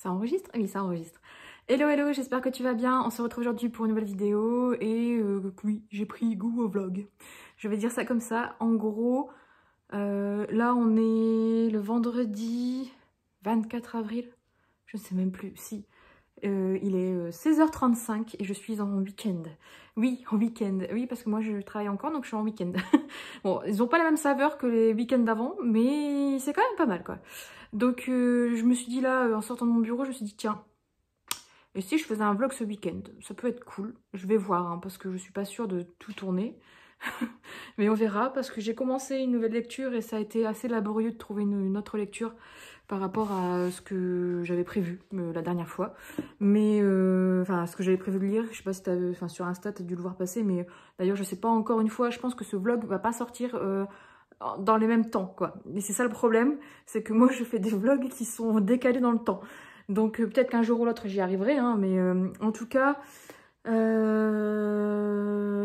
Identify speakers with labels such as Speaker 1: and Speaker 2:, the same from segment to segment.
Speaker 1: Ça enregistre? Oui, ça enregistre. Hello, hello, j'espère que tu vas bien. On se retrouve aujourd'hui pour une nouvelle vidéo et oui, j'ai pris goût au vlog. Je vais dire ça comme ça. En gros, là on est le vendredi 24 avril. Je ne sais même plus, si. Il est 16h35 et je suis en week-end. Oui, en week-end. Oui, parce que moi je travaille encore, donc je suis en week-end. Bon, ils n'ont pas la même saveur que les week-ends d'avant, mais c'est quand même pas mal, quoi. Donc je me suis dit là, en sortant de mon bureau, je me suis dit tiens, et si je faisais un vlog ce week-end? Ça peut être cool. Je vais voir, hein, parce que je suis pas sûre de tout tourner. Mais on verra, parce que j'ai commencé une nouvelle lecture et ça a été assez laborieux de trouver une autre lecture par rapport à ce que j'avais prévu la dernière fois. Mais, enfin, ce que j'avais prévu de lire, je sais pas si t'as, enfin, sur Insta, t'as dû le voir passer, mais d'ailleurs, je sais pas encore une fois, je pense que ce vlog va pas sortir dans les mêmes temps, quoi. Et c'est ça le problème, c'est que moi, je fais des vlogs qui sont décalés dans le temps. Donc, peut-être qu'un jour ou l'autre, j'y arriverai, hein, mais en tout cas...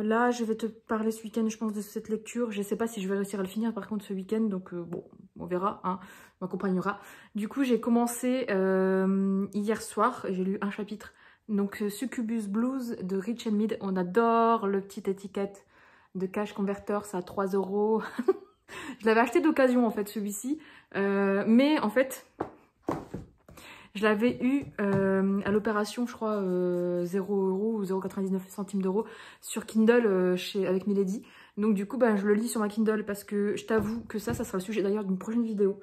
Speaker 1: là, je vais te parler ce week-end, je pense, de cette lecture. Je sais pas si je vais réussir à le finir, par contre, ce week-end. Donc, bon, on verra, hein, on m'accompagnera. Du coup, j'ai commencé hier soir. J'ai lu un chapitre. Donc, Succubus Blues de Rich and Mead. On adore le petit étiquette de Cash Converter, ça à 3 €. Je l'avais acheté d'occasion, en fait, celui-ci. Mais, en fait... Je l'avais eu à l'opération, je crois, 0 € ou 0,99 centimes d'euros sur Kindle avec Milady. Donc du coup, ben, je le lis sur ma Kindle parce que je t'avoue que ça sera le sujet d'ailleurs d'une prochaine vidéo.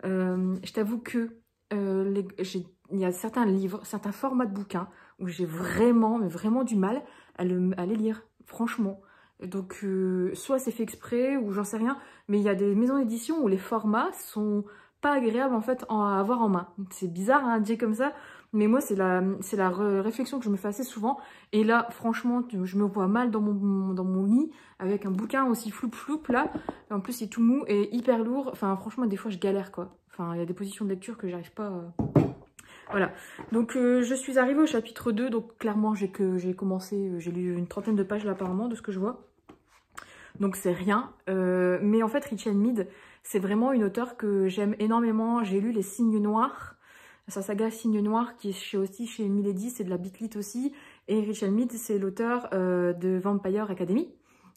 Speaker 1: Je t'avoue que il y a certains livres, certains formats de bouquins où j'ai vraiment, mais vraiment du mal à les lire, franchement. Donc soit c'est fait exprès ou j'en sais rien, mais il y a des maisons d'édition où les formats sont... pas agréable en fait à avoir en main. C'est bizarre hein, à dire comme ça, mais moi c'est la réflexion que je me fais assez souvent. Et là franchement je me vois mal dans mon lit avec un bouquin aussi floup là. En plus c'est tout mou et hyper lourd. Enfin franchement des fois je galère quoi. Enfin il y a des positions de lecture que j'arrive pas... Voilà, donc je suis arrivée au chapitre 2, donc clairement j'ai commencé, j'ai lu une trentaine de pages là apparemment de ce que je vois. Donc c'est rien, mais en fait Rich and Mead, c'est vraiment une auteure que j'aime énormément. J'ai lu Les Signes Noirs, sa saga Signes Noirs qui est aussi chez Milady, c'est de la bitlit aussi. Et Rich and Mead, c'est l'auteur de Vampire Academy,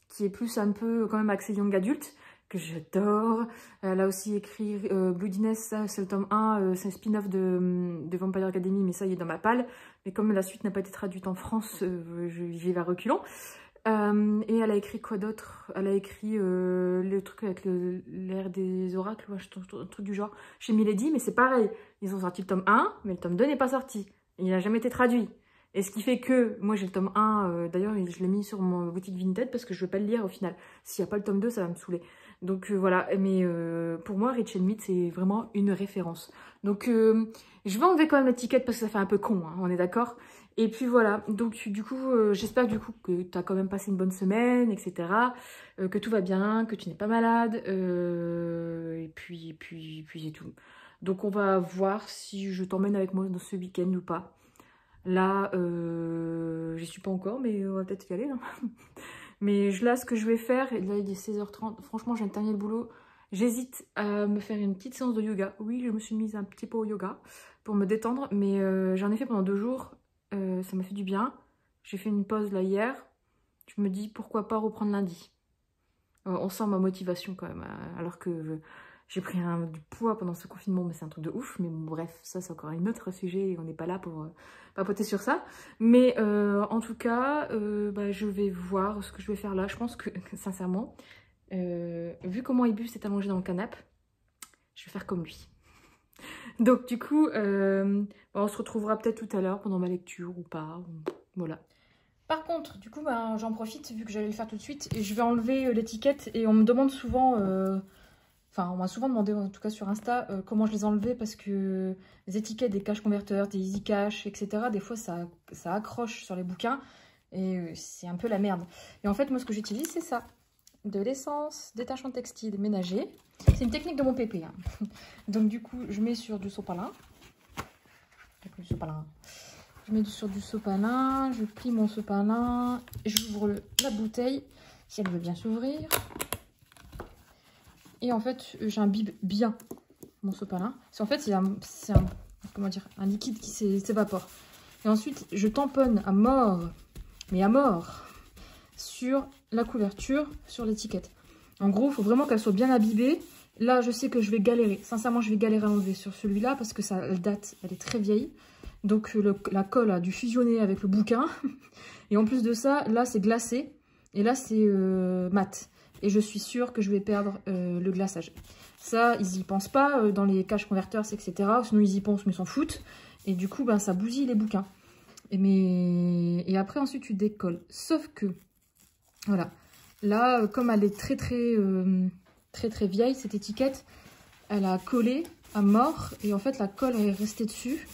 Speaker 1: qui est plus un peu quand même axé young adulte, que j'adore. Elle a aussi écrit Bloodiness, c'est le tome 1, c'est un spin-off de Vampire Academy, mais ça y est dans ma palle. Mais comme la suite n'a pas été traduite en France, j'y vais à reculons. Et elle a écrit quoi d'autre? Elle a écrit le truc avec l'ère des oracles, ouais, un truc du genre, chez Milady, mais c'est pareil. Ils ont sorti le tome 1, mais le tome 2 n'est pas sorti. Il n'a jamais été traduit. Et ce qui fait que, moi j'ai le tome 1, d'ailleurs je l'ai mis sur mon boutique Vinted parce que je ne veux pas le lire au final. S'il n'y a pas le tome 2, ça va me saouler. Donc voilà, mais pour moi Rich and Mead c'est vraiment une référence. Donc je vais enlever quand même l'étiquette parce que ça fait un peu con, hein, on est d'accord? Et puis voilà, donc du coup, j'espère du coup que tu as quand même passé une bonne semaine, etc. Que tout va bien, que tu n'es pas malade, et puis c'est tout. Donc on va voir si je t'emmène avec moi dans ce week-end ou pas. Là, j'y suis pas encore, mais on va peut-être y aller. Hein. Mais là, ce que je vais faire, là il est 16h30, franchement je viens de terminer le boulot. J'hésite à me faire une petite séance de yoga. Oui, je me suis mise un petit peu au yoga pour me détendre, mais j'en ai fait pendant 2 jours. Ça m'a fait du bien. J'ai fait une pause là hier. Je me dis pourquoi pas reprendre lundi. On sent ma motivation quand même. Alors que j'ai pris du poids pendant ce confinement, mais c'est un truc de ouf. Mais bon, bref, ça c'est encore un autre sujet et on n'est pas là pour papoter sur ça. Mais en tout cas, bah, je vais voir ce que je vais faire là. Je pense que, sincèrement, vu comment Ibus s'est allongé dans le canapé, je vais faire comme lui. Donc du coup, on se retrouvera peut-être tout à l'heure pendant ma lecture ou pas, voilà. Par contre, du coup, ben, j'en profite vu que j'allais le faire tout de suite et je vais enlever l'étiquette et on me demande souvent, enfin on m'a souvent demandé en tout cas sur Insta comment je les enlevais parce que les étiquettes des cash converteurs, des easy cash, etc. des fois ça accroche sur les bouquins et c'est un peu la merde. Et en fait moi ce que j'utilise c'est ça. De l'essence détachant textile ménager. C'est une technique de mon pépé. Hein. Donc du coup, je mets sur du sopalin. Je mets sur du sopalin, je plie mon sopalin, j'ouvre la bouteille, si elle veut bien s'ouvrir. Et en fait, j'imbibe bien mon sopalin. En fait, c'est un comment dire, un liquide qui s'évapore. Et ensuite, je tamponne à mort, mais à mort, sur la couverture, sur l'étiquette. En gros, il faut vraiment qu'elle soit bien imbibée. Là, je sais que je vais galérer. Sincèrement, je vais galérer à enlever sur celui-là parce que ça date, elle est très vieille. Donc, la colle a dû fusionner avec le bouquin. Et en plus de ça, là, c'est glacé. Et là, c'est mat. Et je suis sûre que je vais perdre le glaçage. Ça, ils y pensent pas dans les caches converters, etc. Sinon, ils y pensent, mais s'en foutent. Et du coup, ben, ça bousille les bouquins. Et après, ensuite, tu décolles. Sauf que, voilà. Là, comme elle est très vieille, cette étiquette, elle a collé à mort. Et en fait, la colle est restée dessus.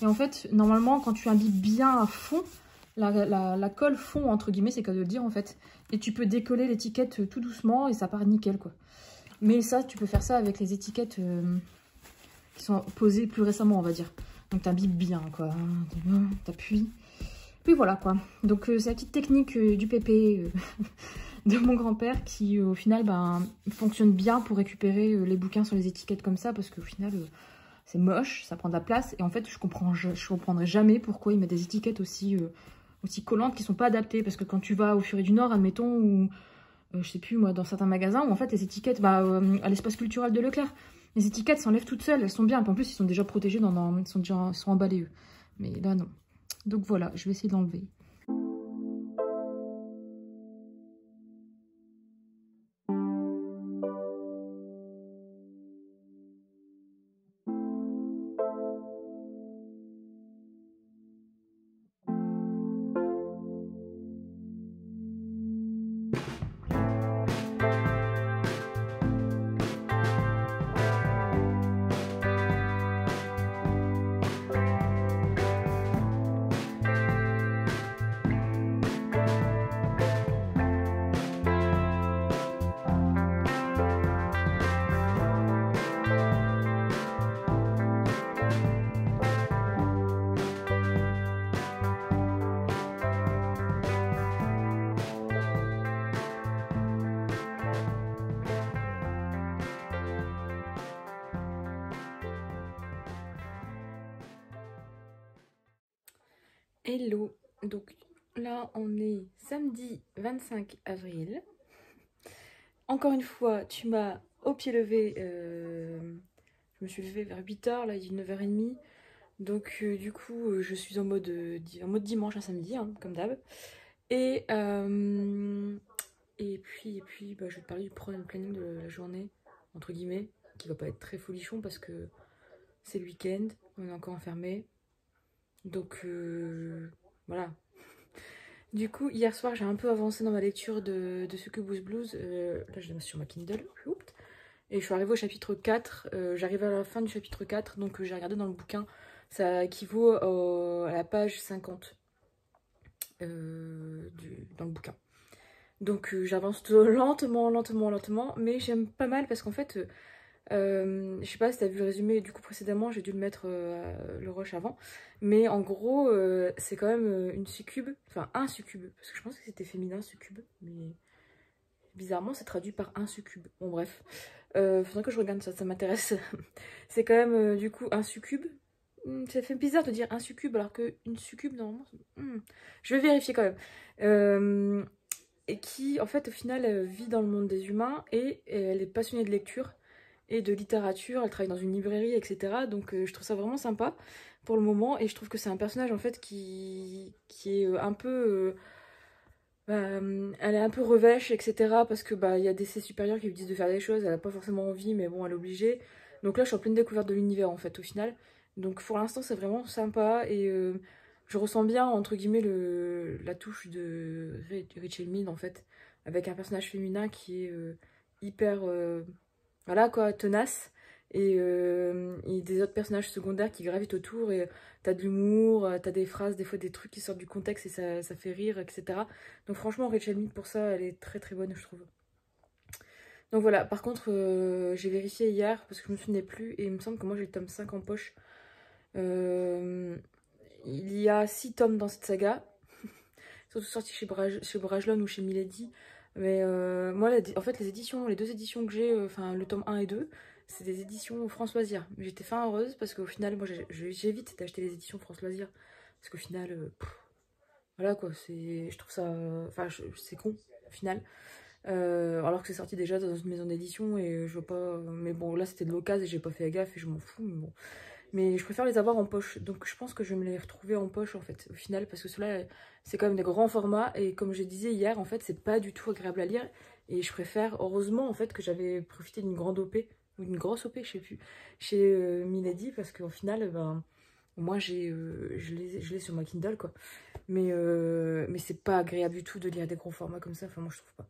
Speaker 1: Et en fait, normalement, quand tu imbibes bien à fond, la colle fond, entre guillemets, c'est qu'à de le dire, en fait. Et tu peux décoller l'étiquette tout doucement et ça part nickel, quoi. Mais ça, tu peux faire ça avec les étiquettes qui sont posées plus récemment, on va dire. Donc, t'imbibes bien, quoi. T'appuies. Puis voilà, quoi. Donc, c'est la petite technique du pépé de mon grand-père qui, au final, ben, fonctionne bien pour récupérer les bouquins sur les étiquettes comme ça. Parce qu'au final, c'est moche, ça prend de la place. Et en fait, je comprendrai jamais pourquoi il met des étiquettes aussi collantes qui sont pas adaptées. Parce que quand tu vas au Furet du Nord, admettons, ou je sais plus moi, dans certains magasins, où en fait les étiquettes, à l'espace culturel de Leclerc, les étiquettes s'enlèvent toutes seules, elles sont bien. En plus, ils sont déjà protégés, ils sont emballés eux. Mais là, non. Donc voilà, je vais essayer d'enlever. Hello, donc là on est samedi 25 avril. Encore une fois, tu m'as au pied levé, je me suis levée vers 8 h, là il est 9 h 30. Donc du coup je suis en mode dimanche à samedi, hein, comme d'hab. Et puis je vais te parler du planning de la journée, entre guillemets, qui va pas être très folichon parce que c'est le week-end, on est encore enfermé. Donc voilà. Du coup, hier soir, j'ai un peu avancé dans ma lecture de Succubus Blues. Là, je l'ai sur ma Kindle. Et je suis arrivée au chapitre 4. J'arrive à la fin du chapitre 4. Donc, j'ai regardé dans le bouquin. Ça équivaut à la page 50 dans le bouquin. Donc, j'avance lentement. Mais j'aime pas mal parce qu'en fait... je sais pas si t'as vu le résumé du coup précédemment, j'ai dû le mettre le rush avant, mais en gros c'est quand même une succube, enfin un succube, parce que je pense que c'était féminin succube, mais bizarrement c'est traduit par un succube. Bon bref, faudrait que je regarde ça m'intéresse. C'est quand même du coup un succube. Ça fait bizarre de dire un succube alors que une succube normalement. Je vais vérifier quand même. Et qui en fait au final vit dans le monde des humains et elle est passionnée de lecture et de littérature, elle travaille dans une librairie, etc. Donc je trouve ça vraiment sympa pour le moment, et je trouve que c'est un personnage en fait qui est un peu... elle est un peu revêche, etc. Parce que il y a ses supérieurs qui lui disent de faire des choses, elle n'a pas forcément envie, mais bon, elle est obligée. Donc là, je suis en pleine découverte de l'univers en fait, au final. Donc pour l'instant, c'est vraiment sympa, et je ressens bien, entre guillemets, la touche de Rachel Mead en fait, avec un personnage féminin qui est hyper... voilà quoi, tenace, et des autres personnages secondaires qui gravitent autour, et t'as de l'humour, t'as des phrases, des fois des trucs qui sortent du contexte et ça fait rire, etc. Donc franchement, Rachel Mead pour ça, elle est très bonne, je trouve. Donc voilà, par contre, j'ai vérifié hier parce que je me souvenais plus, et il me semble que moi j'ai le tome 5 en poche. Il y a 6 tomes dans cette saga, surtout sortis chez Brajlon ou chez Milady. Mais moi, en fait, les deux éditions que j'ai, enfin le tome 1 et 2, C'est des éditions France Loisirs. Mais j'étais fin heureuse parce qu'au final, moi j'évite d'acheter les éditions France Loisirs. Parce qu'au final, voilà quoi, je trouve ça... Enfin, c'est con au final. Alors que c'est sorti déjà dans une maison d'édition et je veux pas... Mais bon, là c'était de l'occasion et j'ai pas fait gaffe et je m'en fous. Mais bon. Mais je préfère les avoir en poche. Donc je pense que je vais me les retrouver en poche en fait, au final. Parce que ceux-là, c'est quand même des grands formats. Et comme je disais hier, en fait, c'est pas du tout agréable à lire. Et je préfère, heureusement en fait, que j'avais profité d'une grande OP, ou d'une grosse OP, je sais plus, chez Milady. Parce qu'au final, ben, moi je l'ai sur ma Kindle quoi. Mais c'est pas agréable du tout de lire des gros formats comme ça. Enfin, moi je trouve pas.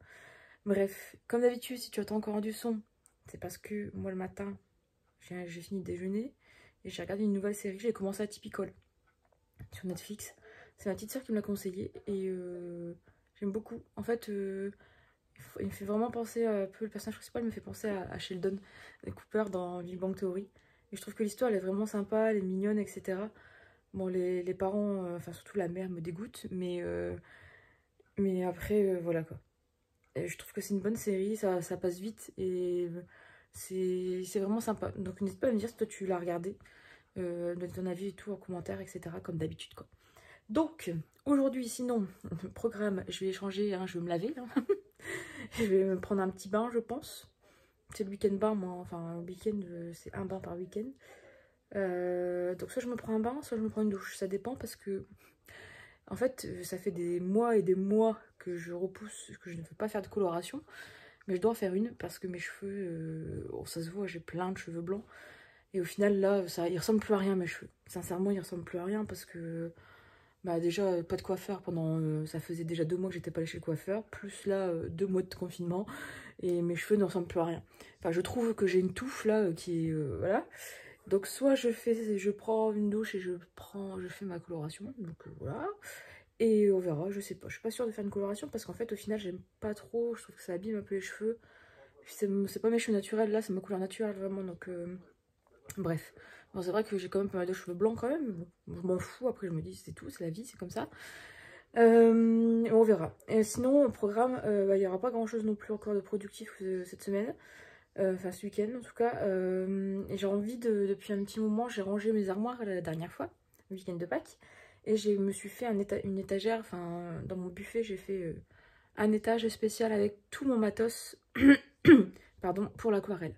Speaker 1: Bref, comme d'habitude, si tu entends encore du son, c'est parce que moi le matin, j'ai fini de déjeuner. Et j'ai regardé une nouvelle série, j'ai commencé à Typical sur Netflix. C'est ma petite soeur qui me l'a conseillé et j'aime beaucoup. En fait, il me fait vraiment penser un peu, le personnage principal me fait penser à Sheldon Cooper dans Big Bang Theory. Et je trouve que l'histoire elle est vraiment sympa, elle est mignonne, etc. Bon, les parents, enfin surtout la mère me dégoûte, mais après, voilà quoi. Et je trouve que c'est une bonne série, ça passe vite et c'est vraiment sympa. Donc n'hésite pas à me dire si toi tu l'as regardé. Donne ton avis et tout en commentaire, etc. comme d'habitude quoi. Donc aujourd'hui sinon, programme, je vais changer, hein, je vais me laver. Hein. Je vais me prendre un petit bain je pense. C'est le week-end bain moi, enfin le week-end c'est un bain par week-end. Donc soit je me prends un bain, soit je me prends une douche, ça dépend parce que en fait ça fait des mois et des mois que je repousse, que je ne veux pas faire de coloration. Mais je dois en faire une parce que mes cheveux, ça se voit, j'ai plein de cheveux blancs. Et au final, là, ils ressemblent plus à rien, mes cheveux. Sincèrement, ils ressemblent plus à rien parce que, bah déjà, pas de coiffeur pendant... ça faisait déjà 2 mois que j'étais pas allée chez le coiffeur. Plus là, 2 mois de confinement. Et mes cheveux ne ressemblent plus à rien. Enfin, je trouve que j'ai une touffe là qui est... voilà. Donc, soit je prends une douche et je fais ma coloration. Donc, voilà. Et on verra, je sais pas. Je suis pas sûre de faire une coloration parce qu'en fait, au final, j'aime pas trop. Je trouve que ça abîme un peu les cheveux. C'est pas mes cheveux naturels, là, c'est ma couleur naturelle vraiment. Donc, bref. Bon, c'est vrai que j'ai quand même pas mal de cheveux blancs quand même. Bon, je m'en fous. Après, je me dis, c'est tout, c'est la vie, c'est comme ça. On verra. Et sinon, au programme, il n'y aura pas grand chose non plus encore de productif cette semaine. Enfin, ce week-end en tout cas. Et j'ai envie depuis un petit moment, j'ai rangé mes armoires la dernière fois, le week-end de Pâques. Et je me suis fait une étagère, enfin dans mon buffet j'ai fait un étage spécial avec tout mon matos pardon, pour l'aquarelle.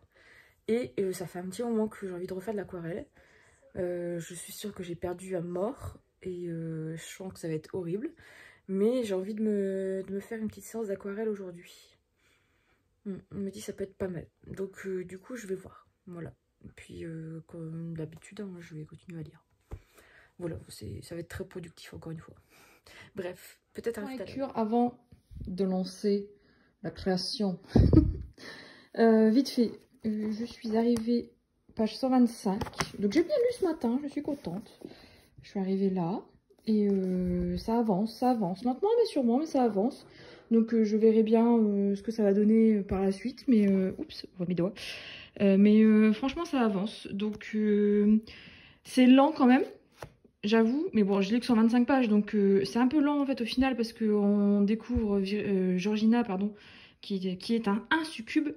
Speaker 1: Et ça fait un petit moment que j'ai envie de refaire de l'aquarelle. Je suis sûre que j'ai perdu à mort et je sens que ça va être horrible. Mais j'ai envie de me faire une petite séance d'aquarelle aujourd'hui. On me dit que ça peut être pas mal. Donc du coup je vais voir. Voilà. Et puis comme d'habitude, hein, je vais continuer à lire. Voilà, ça va être très productif encore une fois. Bref, peut-être un lecture avant de lancer la création. Vite fait, je suis arrivée page 125. Donc j'ai bien lu ce matin, je suis contente. Je suis arrivée là et ça avance lentement mais sûrement, mais ça avance. Donc je verrai bien ce que ça va donner par la suite. Mais oups, je vois mes doigts. Mais franchement ça avance. Donc c'est lent quand même. J'avoue, mais bon, je lis que 125 pages, donc c'est un peu lent en fait au final parce qu'on découvre Georgina, pardon, qui est un succube.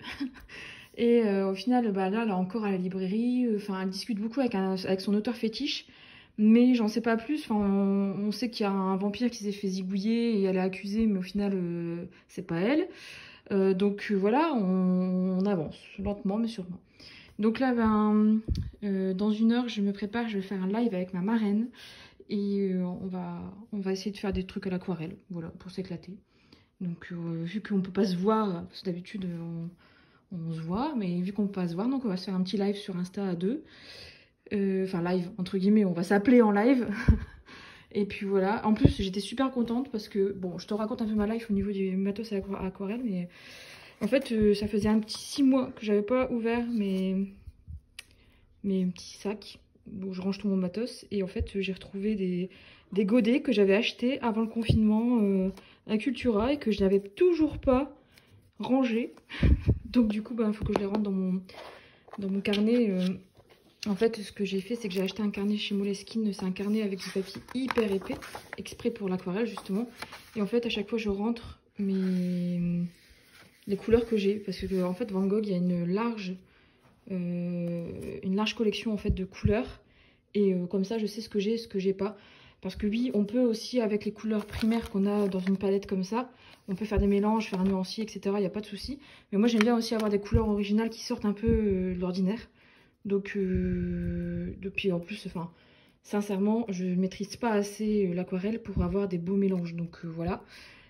Speaker 1: Et au final, bah, là, elle est encore à la librairie, enfin, elle discute beaucoup avec son auteur fétiche, mais j'en sais pas plus. Enfin, on sait qu'il y a un vampire qui s'est fait zigouiller et elle est accusée, mais au final, c'est pas elle. Donc voilà, on avance lentement, mais sûrement. Donc là, ben, dans 1 heure, je me prépare, je vais faire un live avec ma marraine. Et on va essayer de faire des trucs à l'aquarelle, voilà, pour s'éclater. Donc vu qu'on peut pas se voir, parce que d'habitude on se voit, mais vu qu'on peut pas se voir, donc on va se faire un petit live sur Insta à 2. Enfin live, entre guillemets, on va s'appeler en live. Et puis voilà, en plus j'étais super contente parce que, bon, je te raconte un peu ma life au niveau du matos à aquarelle, mais... En fait, ça faisait un petit 6 mois que j'avais pas ouvert mes petits sacs où je range tout mon matos. Et en fait, j'ai retrouvé des godets que j'avais achetés avant le confinement à Cultura et que je n'avais toujours pas rangés. Donc du coup, il faut que je les rentre dans mon carnet. En fait, ce que j'ai fait, c'est que j'ai acheté un carnet chez Moleskine. C'est un carnet avec du papier hyper épais, exprès pour l'aquarelle justement. Et en fait, à chaque fois, je rentre les couleurs que j'ai, parce que en fait Van Gogh, il y a une large une large collection en fait de couleurs. Et comme ça, je sais ce que j'ai et ce que j'ai pas. Parce que oui, on peut aussi, avec les couleurs primaires qu'on a dans une palette comme ça, on peut faire des mélanges, faire un nuancier, etc. Il n'y a pas de souci. Mais moi, j'aime bien aussi avoir des couleurs originales qui sortent un peu de l'ordinaire. Donc, depuis en plus, enfin, sincèrement, je ne maîtrise pas assez l'aquarelle pour avoir des beaux mélanges. Donc, voilà.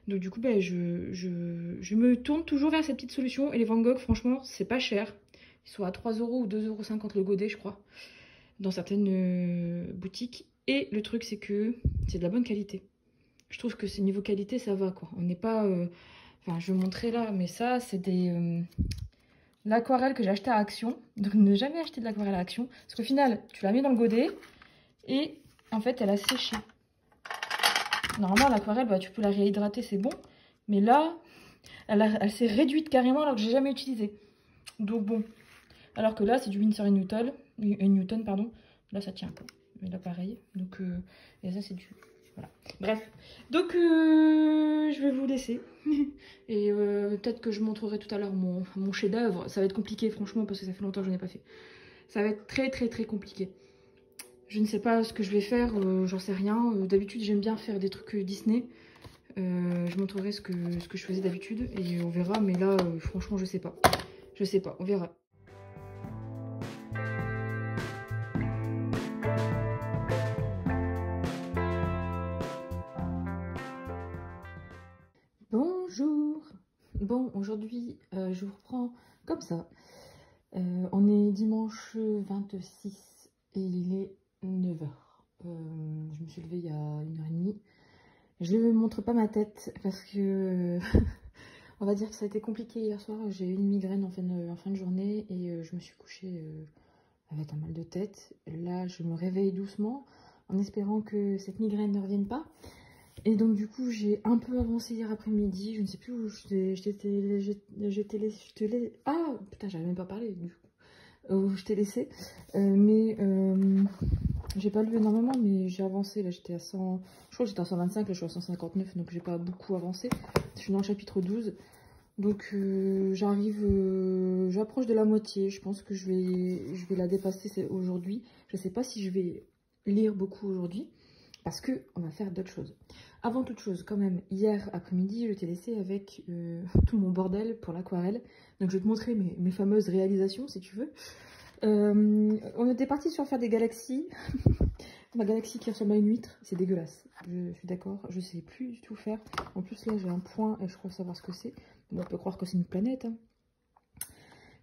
Speaker 1: Donc, du coup, ben, je me tourne toujours vers cette petite solution. Et les Van Gogh, franchement, c'est pas cher. Ils sont à 3 € ou 2,50 € le godet, je crois, dans certaines boutiques. Et le truc, c'est que c'est de la bonne qualité. Je trouve que niveau qualité, ça va, quoi. On n'est pas... Enfin, je vais vous montrer là, mais ça, c'est des... l'aquarelle que j'ai acheté à Action. Donc, ne jamais acheter de l'aquarelle à Action. Parce qu'au final, tu la mets dans le godet et, en fait, elle a séché. Normalement, l'aquarelle, bah, tu peux la réhydrater, c'est bon. Mais là, elle s'est réduite carrément alors que j'ai jamais utilisé. Donc, bon. Alors que là, c'est du Winsor & Newton, pardon. Là, ça tient, quoi. Mais là, pareil. Donc, et ça, c'est du... Voilà. Bref. Donc, je vais vous laisser. Et peut-être que je montrerai tout à l'heure mon chef-d'œuvre. Ça va être compliqué, franchement, parce que ça fait longtemps que je n'en ai pas fait. Ça va être très, très, très compliqué. Je ne sais pas ce que je vais faire, j'en sais rien. D'habitude, j'aime bien faire des trucs Disney. Je montrerai ce que je faisais d'habitude et on verra. Mais là, franchement, je sais pas. Je sais pas, on verra. Bonjour. Bon, aujourd'hui, je vous reprends comme ça. On est dimanche 26 et il est 9 h. Je me suis levée il y a 1h30. Je ne montre pas ma tête parce que on va dire que ça a été compliqué hier soir. J'ai eu une migraine en fin de journée et je me suis couchée avec un mal de tête. Là, je me réveille doucement en espérant que cette migraine ne revienne pas. Et donc du coup j'ai un peu avancé hier après-midi, je ne sais plus où ah putain, j'avais même pas parlé du coup, où je t'ai laissé, mais j'ai pas levé énormément, mais j'ai avancé, là j'étais à 100, je crois que j'étais à 125, là je suis à 159, donc j'ai pas beaucoup avancé, je suis dans le chapitre 12, donc j'approche de la moitié, je pense que je vais la dépasser aujourd'hui, je sais pas si je vais lire beaucoup aujourd'hui, parce qu'on va faire d'autres choses. Avant toute chose, quand même, hier après-midi, je t'ai laissé avec tout mon bordel pour l'aquarelle. Donc je vais te montrer mes fameuses réalisations, si tu veux. On était parti sur faire des galaxies. Ma galaxie qui ressemble à une huître, c'est dégueulasse. Je suis d'accord, je sais plus du tout faire. En plus, là, j'ai un point et je crois savoir ce que c'est. Bon, on peut croire que c'est une planète, hein.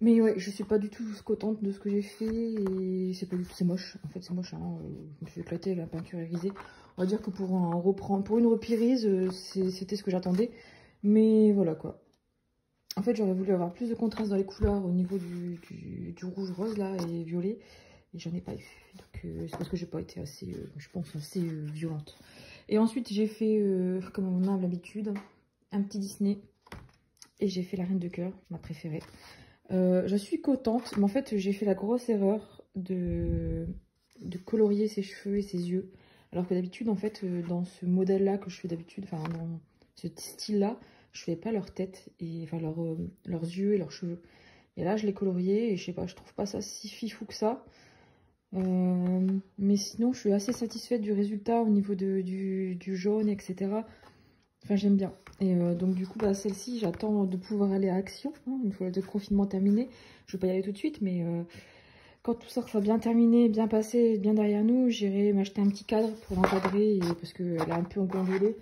Speaker 1: Mais ouais, je suis pas du tout contente de ce que j'ai fait et c'est pas du tout, c'est moche. En fait, c'est moche, hein. Je me suis éclatée, la peinture est grisée. On va dire que pour une reprise, c'était ce que j'attendais. Mais voilà quoi. En fait, j'aurais voulu avoir plus de contraste dans les couleurs au niveau du rouge, rose là et violet. Et j'en ai pas eu. Donc c'est parce que j'ai pas été assez, je pense, assez violente. Et ensuite, j'ai fait, comme on a l'habitude, un petit Disney. Et j'ai fait la Reine de Cœur, ma préférée. Je suis contente, mais en fait j'ai fait la grosse erreur de colorier ses cheveux et ses yeux. Alors que d'habitude, en fait, dans ce modèle-là que je fais d'habitude, enfin dans ce style-là, je fais pas leur tête, et enfin leurs yeux et leurs cheveux. Et là, je l'ai colorié et je sais pas, je trouve pas ça si fifou que ça. Mais sinon, je suis assez satisfaite du résultat au niveau du jaune, etc. Enfin, j'aime bien. Et donc, du coup, bah, celle-ci, j'attends de pouvoir aller à Action, hein, une fois le confinement terminé. Je ne vais pas y aller tout de suite, mais quand tout ça sera bien terminé, bien passé, bien derrière nous, j'irai m'acheter un petit cadre pour l'encadrer, parce qu'elle est un peu englandolée.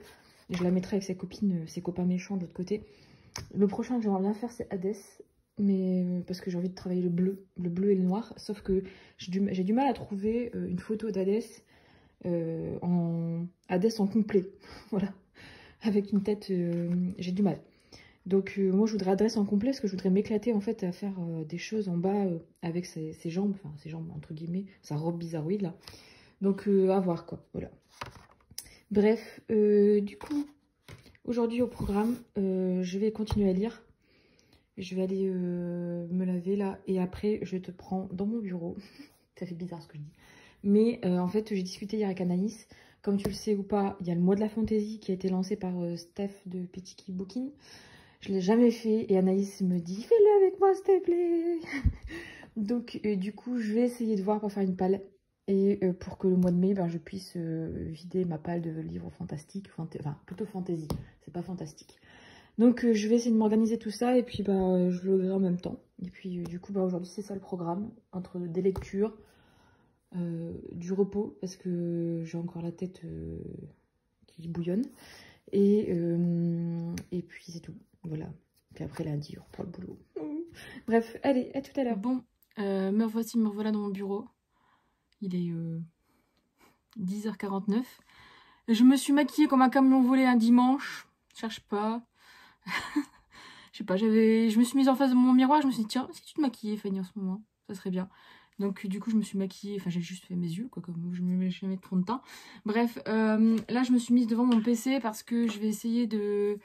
Speaker 1: Et je la mettrai avec ses copines, ses copains méchants de l'autre côté. Le prochain que j'aimerais bien faire, c'est Hades. Mais parce que j'ai envie de travailler le bleu et le noir. Sauf que j'ai du mal à trouver une photo d'Hades Hades en complet. Voilà. Avec une tête, j'ai du mal. Donc moi je voudrais Hades en complet parce que je voudrais m'éclater en fait à faire des choses en bas avec ses jambes, enfin ses jambes entre guillemets, sa robe bizarroïde là. Donc à voir quoi, voilà. Bref, du coup, aujourd'hui au programme, je vais continuer à lire. Je vais aller me laver là et après je te prends dans mon bureau. Ça fait bizarre ce que je dis. Mais en fait j'ai discuté hier avec Anaïs. Comme tu le sais ou pas, il y a le mois de la fantaisie qui a été lancé par Steph de Petit Key Booking. Je ne l'ai jamais fait et Anaïs me dit « Fais-le avec moi s'il te plaît !» Donc du coup, je vais essayer de voir pour faire une palle. Et pour que le mois de mai, ben, je puisse vider ma palle de livres fantastiques, enfin plutôt fantasy, c'est pas fantastique. Donc je vais essayer de m'organiser tout ça et puis bah, je le verrai en même temps. Et puis du coup, bah, aujourd'hui c'est ça le programme, entre des lectures, du repos, parce que j'ai encore la tête qui bouillonne. Et puis c'est tout, voilà. Puis après lundi, on reprend le boulot. Bref, allez, à tout à l'heure. Bon, me revoilà dans mon bureau. Il est 10h49. Je me suis maquillée comme un camion volé un dimanche. Cherche pas. Je sais pas, je me suis mise en face de mon miroir. Je me suis dit, tiens, si tu te maquillais, Fanny, en ce moment, ça serait bien. Donc du coup, je me suis maquillée. Enfin, j'ai juste fait mes yeux, quoi, comme je me mets jamais de fond de teint. Bref, là, je me suis mise devant mon PC parce que je vais essayer de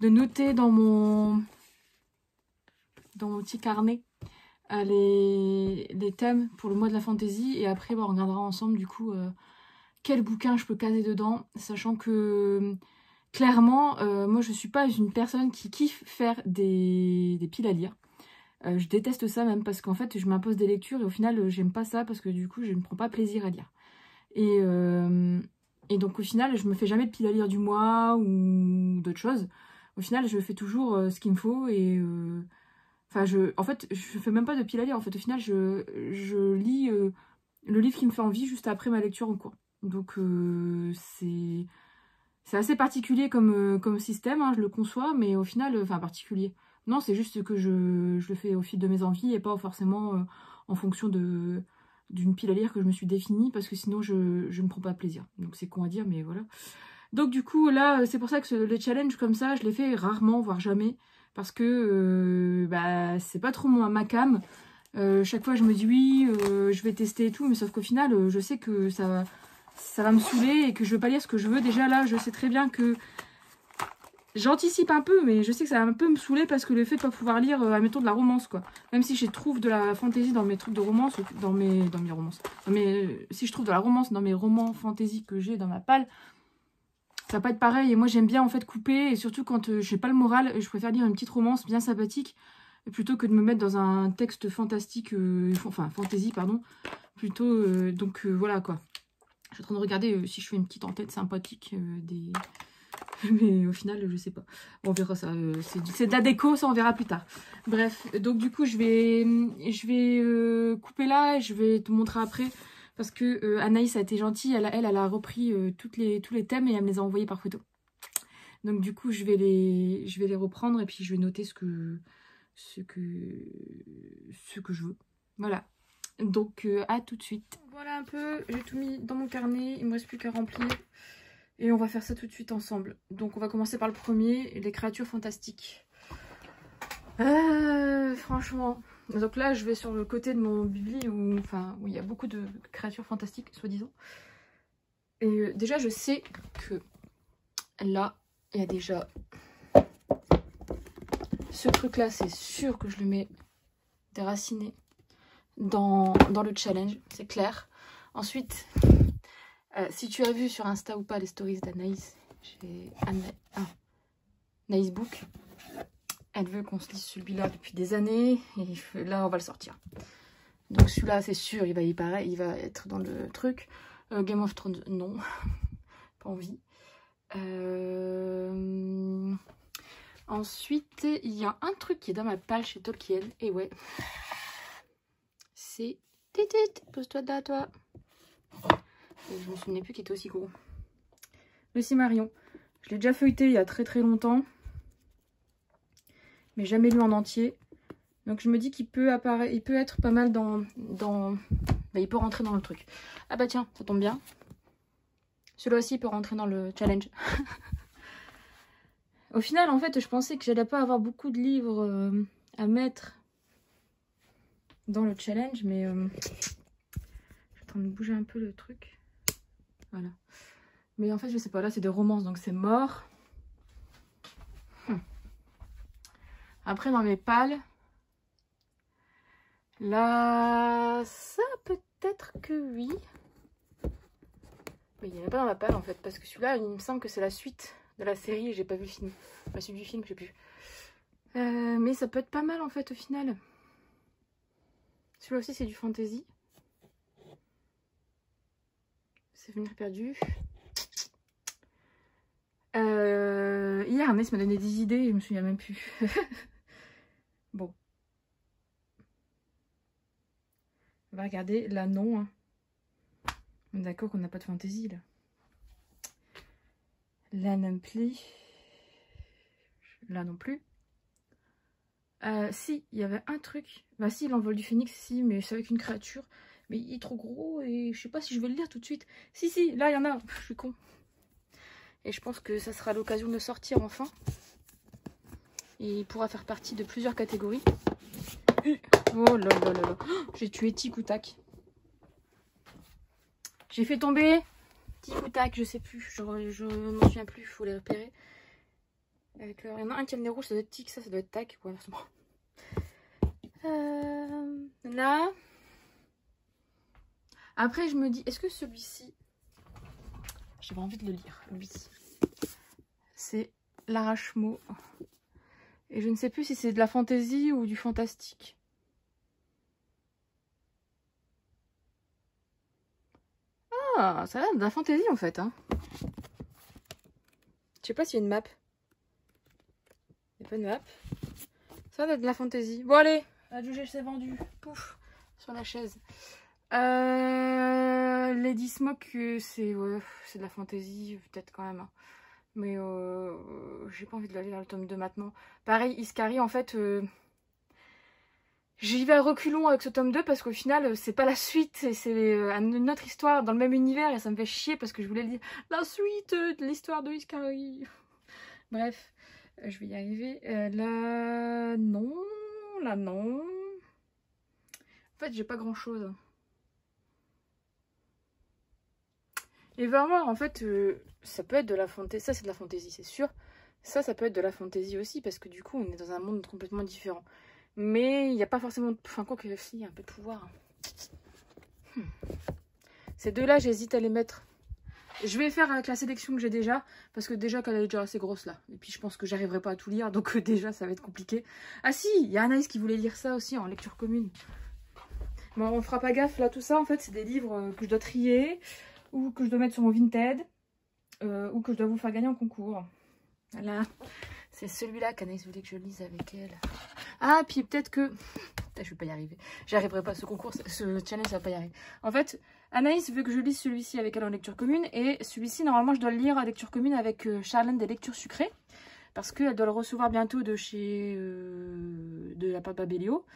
Speaker 1: noter dans mon petit carnet les thèmes pour le mois de la fantaisie. Et après, bah, on regardera ensemble, du coup, quel bouquin je peux caser dedans. Sachant que, clairement, moi, je suis pas une personne qui kiffe faire des piles à lire. Je déteste ça même parce qu'en fait, je m'impose des lectures et au final, j'aime pas ça parce que du coup, je ne prends pas plaisir à lire. Et donc, au final, je me fais jamais de pile à lire du mois ou d'autres choses. Au final, je fais toujours ce qu'il me faut et... Enfin, en fait, je fais même pas de pile à lire. En fait, au final, je lis le livre qui me fait envie juste après ma lecture en cours. Donc, c'est assez particulier comme système, hein, je le conçois, mais au final, enfin, particulier. Non, c'est juste que je le fais au fil de mes envies et pas forcément en fonction d'une pile à lire que je me suis définie, parce que sinon, je ne prends pas plaisir. Donc, c'est con à dire, mais voilà. Donc, du coup, là, c'est pour ça que les challenges comme ça, je les fais rarement, voire jamais. Parce que bah, c'est pas trop ma cam. Chaque fois je me dis oui, je vais tester et tout, mais sauf qu'au final je sais que ça va me saouler et que je veux pas lire ce que je veux. Déjà là je sais très bien que j'anticipe un peu, mais je sais que ça va un peu me saouler parce que le fait de pas pouvoir lire, admettons, de la romance, quoi. Même si je trouve de la fantaisie dans mes trucs de romance, dans mes romances. Si je trouve de la romance dans mes romans fantaisie que j'ai dans ma palle, ça va pas être pareil. Et moi j'aime bien en fait couper, et surtout quand j'ai pas le moral, je préfère lire une petite romance bien sympathique plutôt que de me mettre dans un texte fantastique, enfin fantasy pardon, plutôt, donc voilà quoi. Je suis en train de regarder si je fais une petite en-tête sympathique mais au final je sais pas, on verra ça, c'est de la déco, ça on verra plus tard. Bref, donc du coup je vais couper là et je vais te montrer après. Parce que Anaïs a été gentille, elle a repris tous les thèmes et elle me les a envoyés par photo. Donc du coup, je vais les reprendre et puis je vais noter ce que je veux. Voilà. Donc à tout de suite. Voilà un peu, j'ai tout mis dans mon carnet, il me reste plus qu'à remplir. Et on va faire ça tout de suite ensemble. Donc on va commencer par le premier, les créatures fantastiques. Franchement... Donc là, je vais sur le côté de mon bibli où il y a beaucoup de créatures fantastiques, soi-disant. Et déjà, je sais que là, il y a déjà... Ce truc-là, c'est sûr que je le mets déraciné dans le challenge, c'est clair. Ensuite, si tu as vu sur Insta ou pas les stories d'Anaïs, j'ai Anaïs Book. Elle veut qu'on se lise celui-là depuis des années. Et là, on va le sortir. Donc celui-là, c'est sûr, il va être dans le truc. Game of Thrones, non. Pas envie. Ensuite, il y a un truc qui est dans ma palle chez Tolkien. Et ouais. C'est... Pose-toi là, toi. Et je me souvenais plus qu'il était aussi gros. Le Silmarillion. Je l'ai déjà feuilleté il y a très très longtemps. Mais jamais lu en entier. Donc je me dis qu'il peut être pas mal dans... Bah, il peut rentrer dans le truc. Ah bah tiens, ça tombe bien. Celui-là aussi peut rentrer dans le challenge. Au final, en fait, je pensais que j'allais pas avoir beaucoup de livres à mettre dans le challenge, mais je suis en train de bouger un peu le truc. Voilà. Mais en fait, je sais pas, là c'est des romances, donc c'est mort. Après, dans mes pales, là, ça peut-être que oui. Mais il n'y en a pas dans ma palle en fait, parce que celui-là, il me semble que c'est la suite de la série et j'ai pas vu le film. La suite du film, je sais plus. Mais ça peut être pas mal en fait au final. Celui-là aussi, c'est du fantasy. C'est Venir perdu. Hier, Anaïs m'a donné des idées, je me souviens même plus. Bon. On va regarder. Là, non. Hein. On est d'accord qu'on n'a pas de fantaisie, là. Là non plus. Là non plus. Si, il y avait un truc. Bah si, l'envol du phénix, si, mais c'est avec une créature. Mais il est trop gros et je sais pas si je vais le lire tout de suite. Si, là il y en a. Je suis con. Et je pense que ça sera l'occasion de le sortir enfin. Et il pourra faire partie de plusieurs catégories. Oh là là là là. Oh, j'ai tué tic ou tac. J'ai fait tomber tic ou tac, je sais plus. Je m'en souviens plus, il faut les repérer. Avec il y en a un qui a le nez rouge, ça doit être tic, ça doit être tac. Ouais, inversement. Là. Après, je me dis, est-ce que celui-ci... J'avais envie de le lire, lui. C'est l'Arrache-Mot. Et je ne sais plus si c'est de la fantaisie ou du fantastique. Ah, ça a l'air de la fantaisie en fait. Hein. Je sais pas s'il y a une map. Il n'y a pas de map. Ça va être de la fantaisie. Bon allez, adjugé, c'est vendu. Pouf, sur la chaise. Lady Smoke, c'est de la fantaisie, peut-être quand même. Hein. Mais j'ai pas envie de l'aller dans le tome 2 maintenant. Pareil, Iskari, en fait, j'y vais à reculons avec ce tome 2 parce qu'au final, c'est pas la suite. C'est une autre histoire dans le même univers et ça me fait chier parce que je voulais lire la suite de l'histoire de Iskari. Bref, je vais y arriver. Là, non. Là, non. En fait, j'ai pas grand-chose. Et vraiment, en fait, ça peut être de la fantaisie. Ça, c'est de la fantaisie, c'est sûr. Ça peut être de la fantaisie aussi, parce que du coup, on est dans un monde complètement différent. Mais il n'y a pas forcément... Enfin, quoi que si, il y a un peu de pouvoir. Ces deux-là, j'hésite à les mettre. Je vais faire avec la sélection que j'ai déjà, parce que déjà qu'elle est déjà assez grosse, là. Et puis, je pense que j'arriverai pas à tout lire, donc déjà, ça va être compliqué. Ah si, il y a Anaïs qui voulait lire ça aussi, en lecture commune. Bon, on fera pas gaffe, là, tout ça, en fait, c'est des livres que je dois trier... ou que je dois mettre sur mon Vinted, ou que je dois vous faire gagner en concours. Voilà, c'est celui-là qu'Anaïs voulait que je lise avec elle. Ah, puis peut-être que... Putain, je vais pas y arriver. J'y arriverai pas, ce concours, ce challenge, ça va pas y arriver. En fait, Anaïs veut que je lise celui-ci avec elle en lecture commune, et celui-ci, normalement, je dois le lire en lecture commune avec Charlène des Lectures Sucrées, parce qu'elle doit le recevoir bientôt de chez... de la Papa Bellio.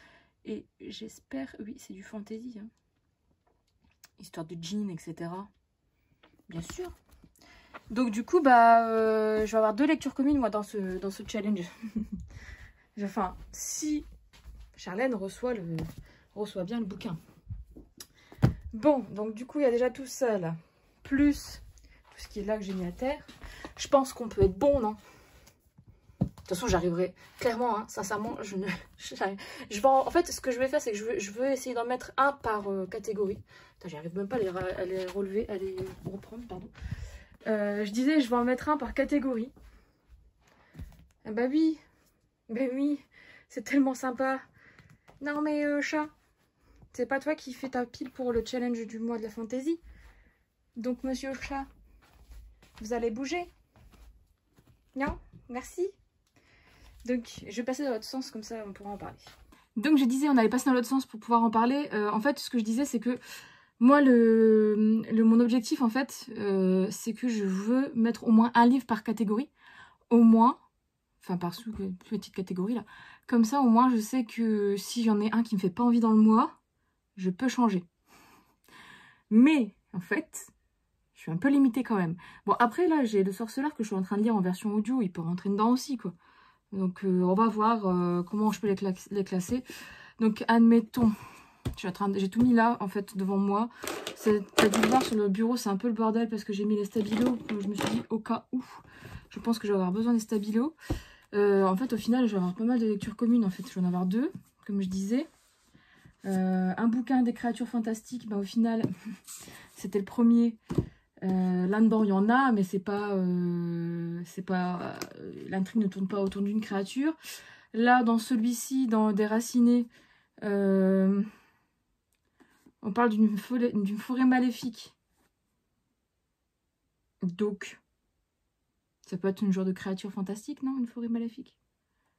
Speaker 1: Et j'espère... Oui, c'est du fantasy, hein. Histoire de jean, etc. Bien sûr. Donc du coup, je vais avoir 2 lectures communes moi dans ce challenge. Enfin, si Charlène reçoit bien le bouquin. Bon, donc du coup, il y a déjà tout ça là. Plus tout ce qui est là que j'ai mis à terre. Je pense qu'on peut être bon, non? De toute façon, j'arriverai clairement, hein, sincèrement, je vais en fait, ce que je vais faire, c'est que je veux essayer d'en mettre un par catégorie. J'arrive même pas à les relever, à les reprendre, pardon. Je disais, je vais en mettre un par catégorie. Ah bah oui, c'est tellement sympa. Non mais chat, c'est pas toi qui fais ta pile pour le challenge du mois de la fantaisie. Donc monsieur chat, vous allez bouger? Non? Merci. Donc, je vais passer dans l'autre sens, comme ça on pourra en parler. Donc, je disais, on allait passer dans l'autre sens pour pouvoir en parler. En fait, ce que je disais, c'est que moi, mon objectif, en fait, c'est que je veux mettre au moins un livre par catégorie. Au moins, enfin, par petite catégorie, là. Comme ça, au moins, je sais que si j'en ai un qui me fait pas envie dans le mois, je peux changer. Mais, en fait... je suis un peu limitée quand même. Bon, après, là, j'ai le Sorceleur que je suis en train de lire en version audio. Il peut rentrer dedans aussi, quoi. Donc, on va voir comment je peux les classer. Donc, admettons, j'ai tout mis là, en fait, devant moi. T'as dû le voir sur le bureau, c'est un peu le bordel parce que j'ai mis les stabilos. Je me suis dit, au cas où, je pense que je vais avoir besoin des stabilos. En fait, au final, je vais avoir pas mal de lectures communes. En fait, je vais en avoir 2, comme je disais. Un bouquin des créatures fantastiques, au final, c'était le premier. Là-dedans, il y en a, mais c'est pas l'intrigue ne tourne pas autour d'une créature. Là, dans celui-ci, dans Déraciné, On parle d'une forêt maléfique. Donc, ça peut être une genre de créature fantastique, non? Une forêt maléfique?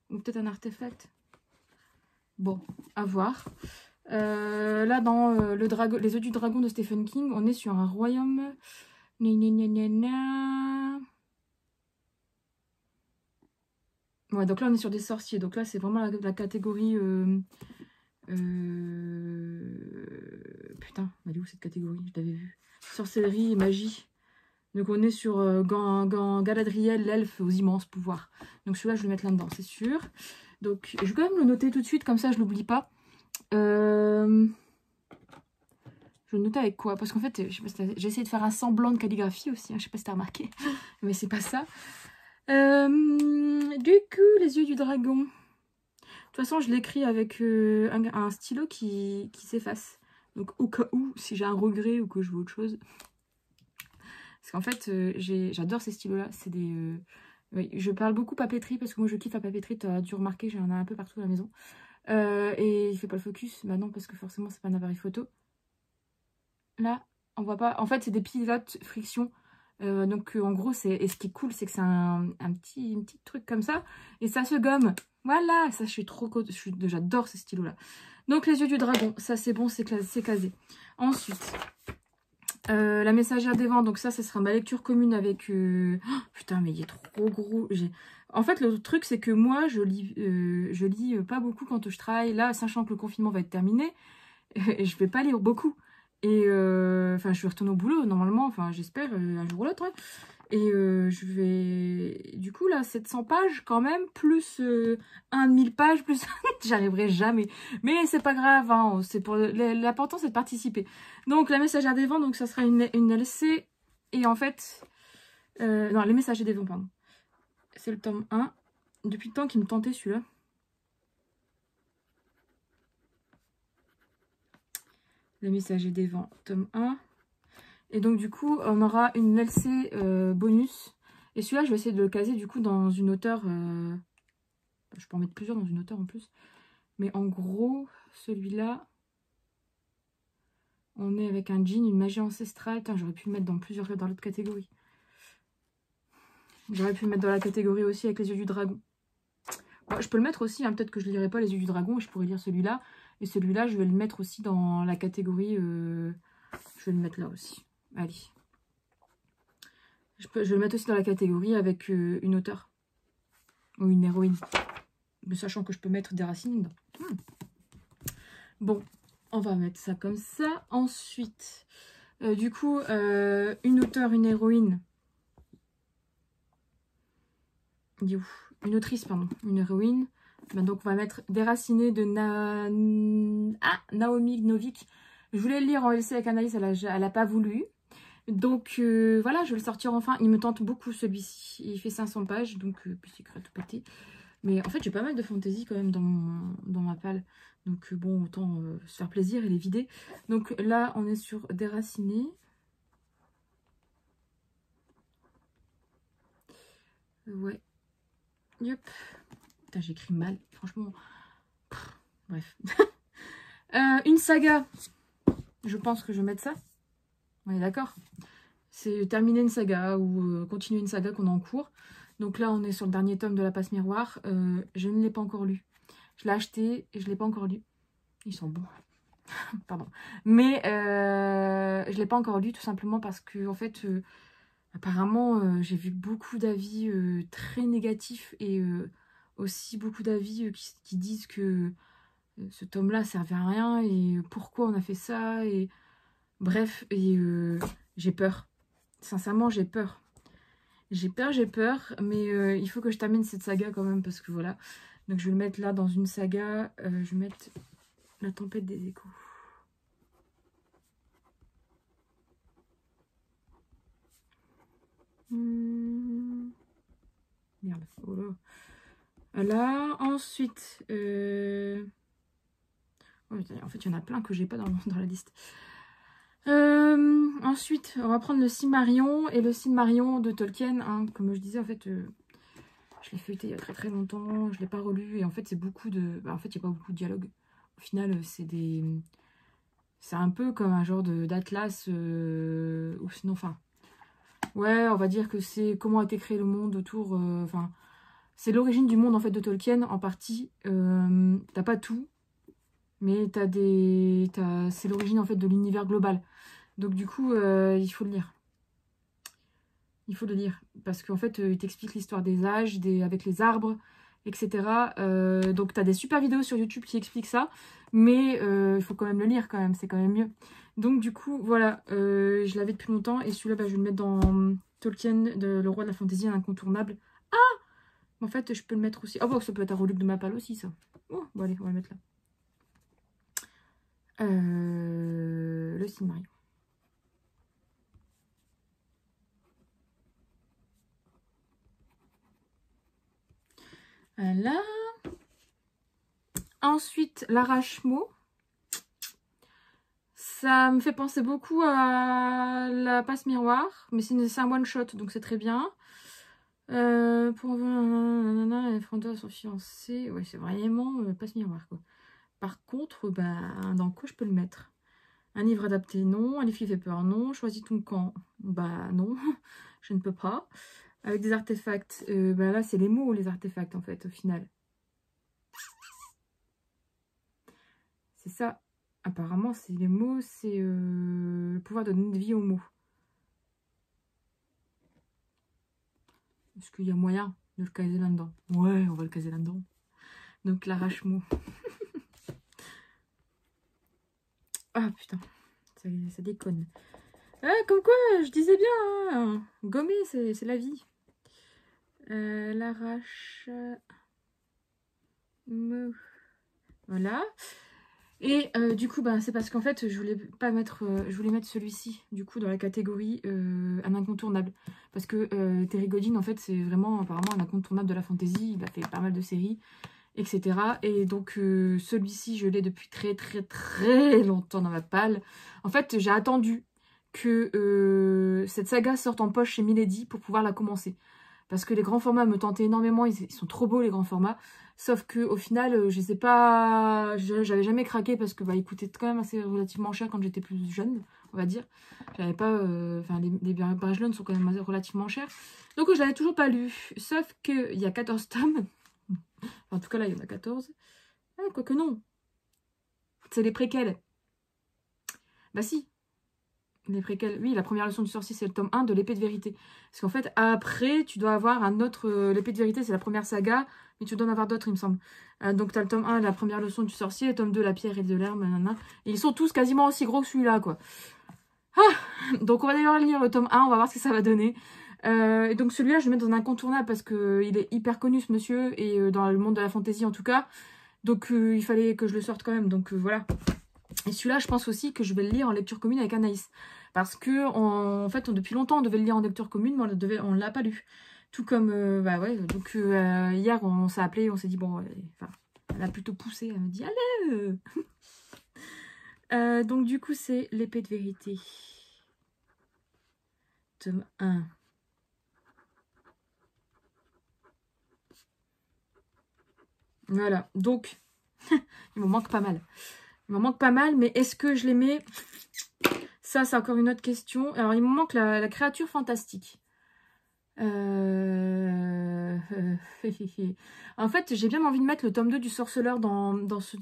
Speaker 1: Ou peut-être un artefact? Bon, à voir. Là, dans Les œufs du dragon de Stephen King, on est sur un royaume... Ouais, donc là, on est sur des sorciers. Donc là, c'est vraiment la catégorie... Putain, elle est où cette catégorie? Je l'avais vue. Sorcellerie et magie. Donc on est sur Galadriel, l'elfe aux immenses pouvoirs. Donc celui-là, je vais le mettre là-dedans, c'est sûr. Donc je vais quand même le noter tout de suite, comme ça je l'oublie pas. Je vais le noter avec quoi? Parce qu'en fait, j'ai essayé de faire un semblant de calligraphie aussi, hein, je sais pas si t'as remarqué, mais c'est pas ça. Du coup, les yeux du dragon. De toute façon, je l'écris avec un stylo qui s'efface. Donc au cas où, si j'ai un regret ou que je veux autre chose. Parce qu'en fait, j'adore ces stylos-là. C'est des... oui, je parle beaucoup papeterie parce que moi je kiffe la papeterie. Tu as dû remarquer, j'en ai un peu partout à la maison. Et il fait pas le focus. Bah non, parce que forcément, c'est pas un appareil photo. Là, on voit pas. En fait, c'est des pilotes friction. Donc en gros, et ce qui est cool, c'est que c'est un petit truc comme ça. Et ça se gomme. Voilà, ça, j'adore ces stylos-là. Donc les yeux du dragon, ça c'est bon, c'est casé. Ensuite... la messagère des vents, donc ça sera ma lecture commune avec... Oh, putain, mais il est trop gros. En fait, le truc, c'est que moi, je lis pas beaucoup quand je travaille. Là, sachant que le confinement va être terminé, et je vais pas lire beaucoup. Et enfin, je vais retourner au boulot, normalement, enfin, j'espère, un jour ou l'autre. Hein. Et je vais... Du coup, là, 700 pages quand même, plus 1000 pages, plus... J'arriverai jamais. Mais c'est pas grave, hein, l'important, c'est de participer. Donc, la messagère des vents, donc ça sera une LC. Et en fait... non, les messagers des vents, pardon. C'est le tome 1. Depuis le temps qu'il me tentait, celui-là. Les messagers des vents, tome 1. Et donc, du coup, on aura une LC bonus. Et celui-là, je vais essayer de le caser, du coup, dans une auteure... Je peux en mettre plusieurs dans une auteure en plus. Mais en gros, celui-là, on est avec un jean, une magie ancestrale. J'aurais pu le mettre dans l'autre catégorie. J'aurais pu le mettre dans la catégorie aussi avec les yeux du dragon. Bon, je peux le mettre aussi, hein, peut-être que je ne lirai pas les yeux du dragon. Je pourrais lire celui-là. Et celui-là, je vais le mettre aussi dans la catégorie... Je vais le mettre là aussi. Allez. Je vais le mettre aussi dans la catégorie avec une auteure. Ou une héroïne. Mais sachant que je peux mettre des racines dedans. Bon, on va mettre ça comme ça. Ensuite, du coup, une auteure, une héroïne. Une autrice, pardon. Une héroïne. Ben donc, on va mettre Déracinée de Naomi Novik. Je voulais le lire en LC avec Anaïs, elle n'a pas voulu. Donc, voilà, je vais le sortir enfin. Il me tente beaucoup, celui-ci. Il fait 500 pages, donc, puis c'est tout pété. Mais en fait, j'ai pas mal de fantaisie quand même dans ma palle. Donc bon, autant se faire plaisir et les vider. Donc là, on est sur Déraciné. Ouais. Yep. Putain, j'écris mal. Franchement. Pff, bref. Une saga. Je pense que je vais mettre ça. On est d'accord. C'est terminer une saga ou continuer une saga qu'on a en cours. Donc là, on est sur le dernier tome de La Passe Miroir. Je ne l'ai pas encore lu. Je l'ai acheté et je ne l'ai pas encore lu. Ils sont bons. Pardon. Mais je ne l'ai pas encore lu tout simplement parce que, en fait, apparemment, j'ai vu beaucoup d'avis très négatifs et aussi beaucoup d'avis qui disent que ce tome-là servait à rien et pourquoi on a fait ça. Et bref, et j'ai peur. Sincèrement, j'ai peur. J'ai peur, mais il faut que je termine cette saga quand même parce que voilà. Donc je vais le mettre là dans une saga. Je vais mettre La Tempête des Échos. Merde. Oh là. Là, ensuite. Oh, en fait, il y en a plein que j'ai pas dans la liste. Ensuite, on va prendre le Silmarillion et le Silmarillion de Tolkien. Hein, comme je disais, en fait, je l'ai feuilleté il y a très longtemps. Je l'ai pas relu et en fait, c'est beaucoup de. Bah, en fait, il n'y a pas beaucoup de dialogue. Au final, c'est C'est un peu comme un genre d'atlas, ou sinon, enfin... Ouais, on va dire que c'est comment a été créé le monde autour... Enfin, c'est l'origine du monde, en fait, de Tolkien, en partie. T'as pas tout, mais t'as des... C'est l'origine, en fait, de l'univers global. Donc, du coup, il faut le lire. Il faut le lire. Parce qu'en fait, il t'explique l'histoire des âges, avec les arbres, etc. Donc, t'as des super vidéos sur YouTube qui expliquent ça. Mais il faut quand même le lire, quand même. C'est quand même mieux. Donc, du coup, voilà. Je l'avais depuis longtemps. Et celui-là, bah, je vais le mettre dans Tolkien, le roi de la fantasy, un incontournable. Ah! En fait, je peux le mettre aussi. Ah, bon, ça peut être un relique de ma palle aussi, ça. Oh, bon, allez, on va le mettre là. Le Silmarillion. Voilà. Ensuite, l'arrache-mot. Ça me fait penser beaucoup à la passe miroir, mais c'est un one shot, donc c'est très bien. Pour avoir un fronteur à son fiancé, ouais, c'est vraiment passe miroir, quoi. Par contre, bah, dans quoi je peux le mettre? Un livre adapté, non. Un livre qui fait peur, non. Choisis ton camp, bah non, je ne peux pas. Avec des artefacts, bah là c'est les mots, les artefacts en fait, au final. C'est ça. Apparemment, c'est les mots, c'est le pouvoir de donner vie aux mots. Est-ce qu'il y a moyen de le caser là-dedans? Ouais, on va le caser là-dedans. Donc, l'arrache-mot. Ah, putain. Ça déconne. Ah, comme quoi, je disais bien, hein, gommer, c'est la vie. L'arrache-mot. Voilà. Et du coup, bah, c'est parce qu'en fait, je voulais pas mettre, je voulais mettre celui-ci, du coup, dans la catégorie un incontournable. Parce que Terry Godin, en fait, c'est vraiment apparemment un incontournable de la fantasy. Il a fait pas mal de séries, etc. Et donc, celui-ci, je l'ai depuis très, très, très longtemps dans ma palle. En fait, j'ai attendu que cette saga sorte en poche chez Milady pour pouvoir la commencer. Parce que les grands formats me tentaient énormément, ils sont trop beaux les grands formats. Sauf que au final, je sais pas, j'avais jamais craqué parce que bah, ils coûtaient quand même assez relativement cher quand j'étais plus jeune, on va dire. J'avais pas, enfin les Brajlon sont quand même relativement chers. Donc je l'avais toujours pas lu. Sauf qu'il y a 14 tomes. En tout cas là, il y en a 14. Ah, quoique non. C'est les préquels. Bah si. Les préquels. Oui, la première leçon du sorcier, c'est le tome 1 de l'épée de vérité. Parce qu'en fait, après, tu dois avoir un autre... l'épée de vérité, c'est la première saga, mais tu dois en avoir d'autres, il me semble. Donc, tu as le tome 1, la première leçon du sorcier, le tome 2, la pierre et de l'herbe, nanana. Et ils sont tous quasiment aussi gros que celui-là, quoi. Ah, donc, on va d'ailleurs lire le tome 1, on va voir ce que ça va donner. Et donc, celui-là, je vais le mettre dans un incontournable parce qu'il est hyper connu, ce monsieur, et dans le monde de la fantasy, en tout cas. Donc, il fallait que je le sorte quand même, donc voilà. Et celui-là, je pense aussi que je vais le lire en lecture commune avec Anaïs. Parce que, en fait, depuis longtemps, on devait le lire en lecture commune, mais on ne l'a pas lu. Tout comme, bah ouais, donc hier, on s'est appelé, on s'est dit, bon, enfin, elle a plutôt poussé, elle me dit, allez donc, du coup, c'est l'épée de vérité. Tome 1. Voilà, donc, il me manque pas mal. Il m'en manque pas mal, mais est-ce que je les mets? Ça, c'est encore une autre question. Alors, il me manque la créature fantastique. En fait, j'ai bien envie de mettre le tome 2 du Sorceleur dans ce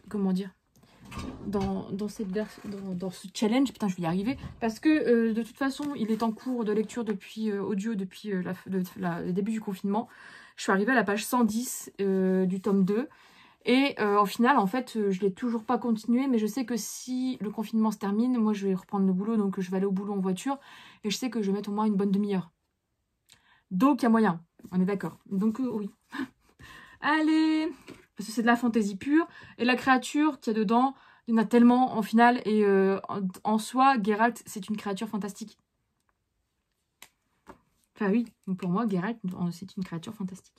Speaker 1: comment dire, dans ce challenge. Putain, je vais y arriver. Parce que de toute façon, il est en cours de lecture depuis audio depuis le début du confinement. Je suis arrivée à la page 110 du tome 2. Et au final, en fait, je l'ai toujours pas continué, mais je sais que si le confinement se termine, moi je vais reprendre le boulot, donc je vais aller au boulot en voiture, et je sais que je vais mettre au moins une bonne demi-heure. Donc il y a moyen, on est d'accord. Donc oui. Allez, parce que c'est de la fantaisie pure, et la créature qu'il y a dedans, il y en a tellement en final, et en soi, Geralt, c'est une créature fantastique. Enfin oui, pour moi, Geralt, c'est une créature fantastique.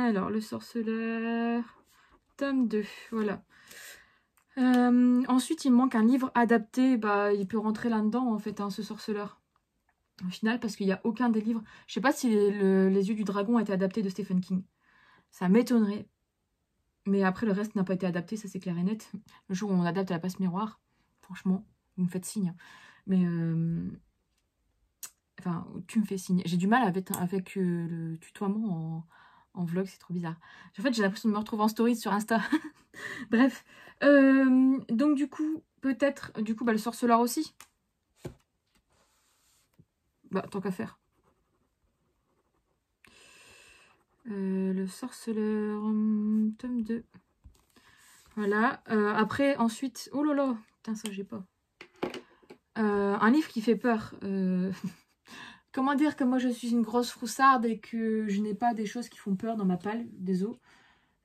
Speaker 1: Alors, le sorceleur, tome 2, voilà. Ensuite, il me manque un livre adapté. Bah, il peut rentrer là-dedans, en fait, hein, ce sorceleur. Au final, parce qu'il n'y a aucun des livres... Je sais pas si les yeux du dragon a été adaptés de Stephen King. Ça m'étonnerait. Mais après, le reste n'a pas été adapté, ça c'est clair et net. Le jour où on adapte à la passe miroir, franchement, vous me faites signe. Mais, enfin, tu me fais signe. J'ai du mal avec le tutoiement en vlog, c'est trop bizarre. En fait, j'ai l'impression de me retrouver en stories sur Insta. Bref. Donc, du coup, peut-être, bah, le sorceleur aussi. Bah, tant qu'à faire. Le sorceleur, tome 2. Voilà. Après, ensuite... Oh là là. Putain, ça, j'ai pas. Un livre qui fait peur. Comment dire que moi, je suis une grosse froussarde et que je n'ai pas des choses qui font peur dans ma palle, des os.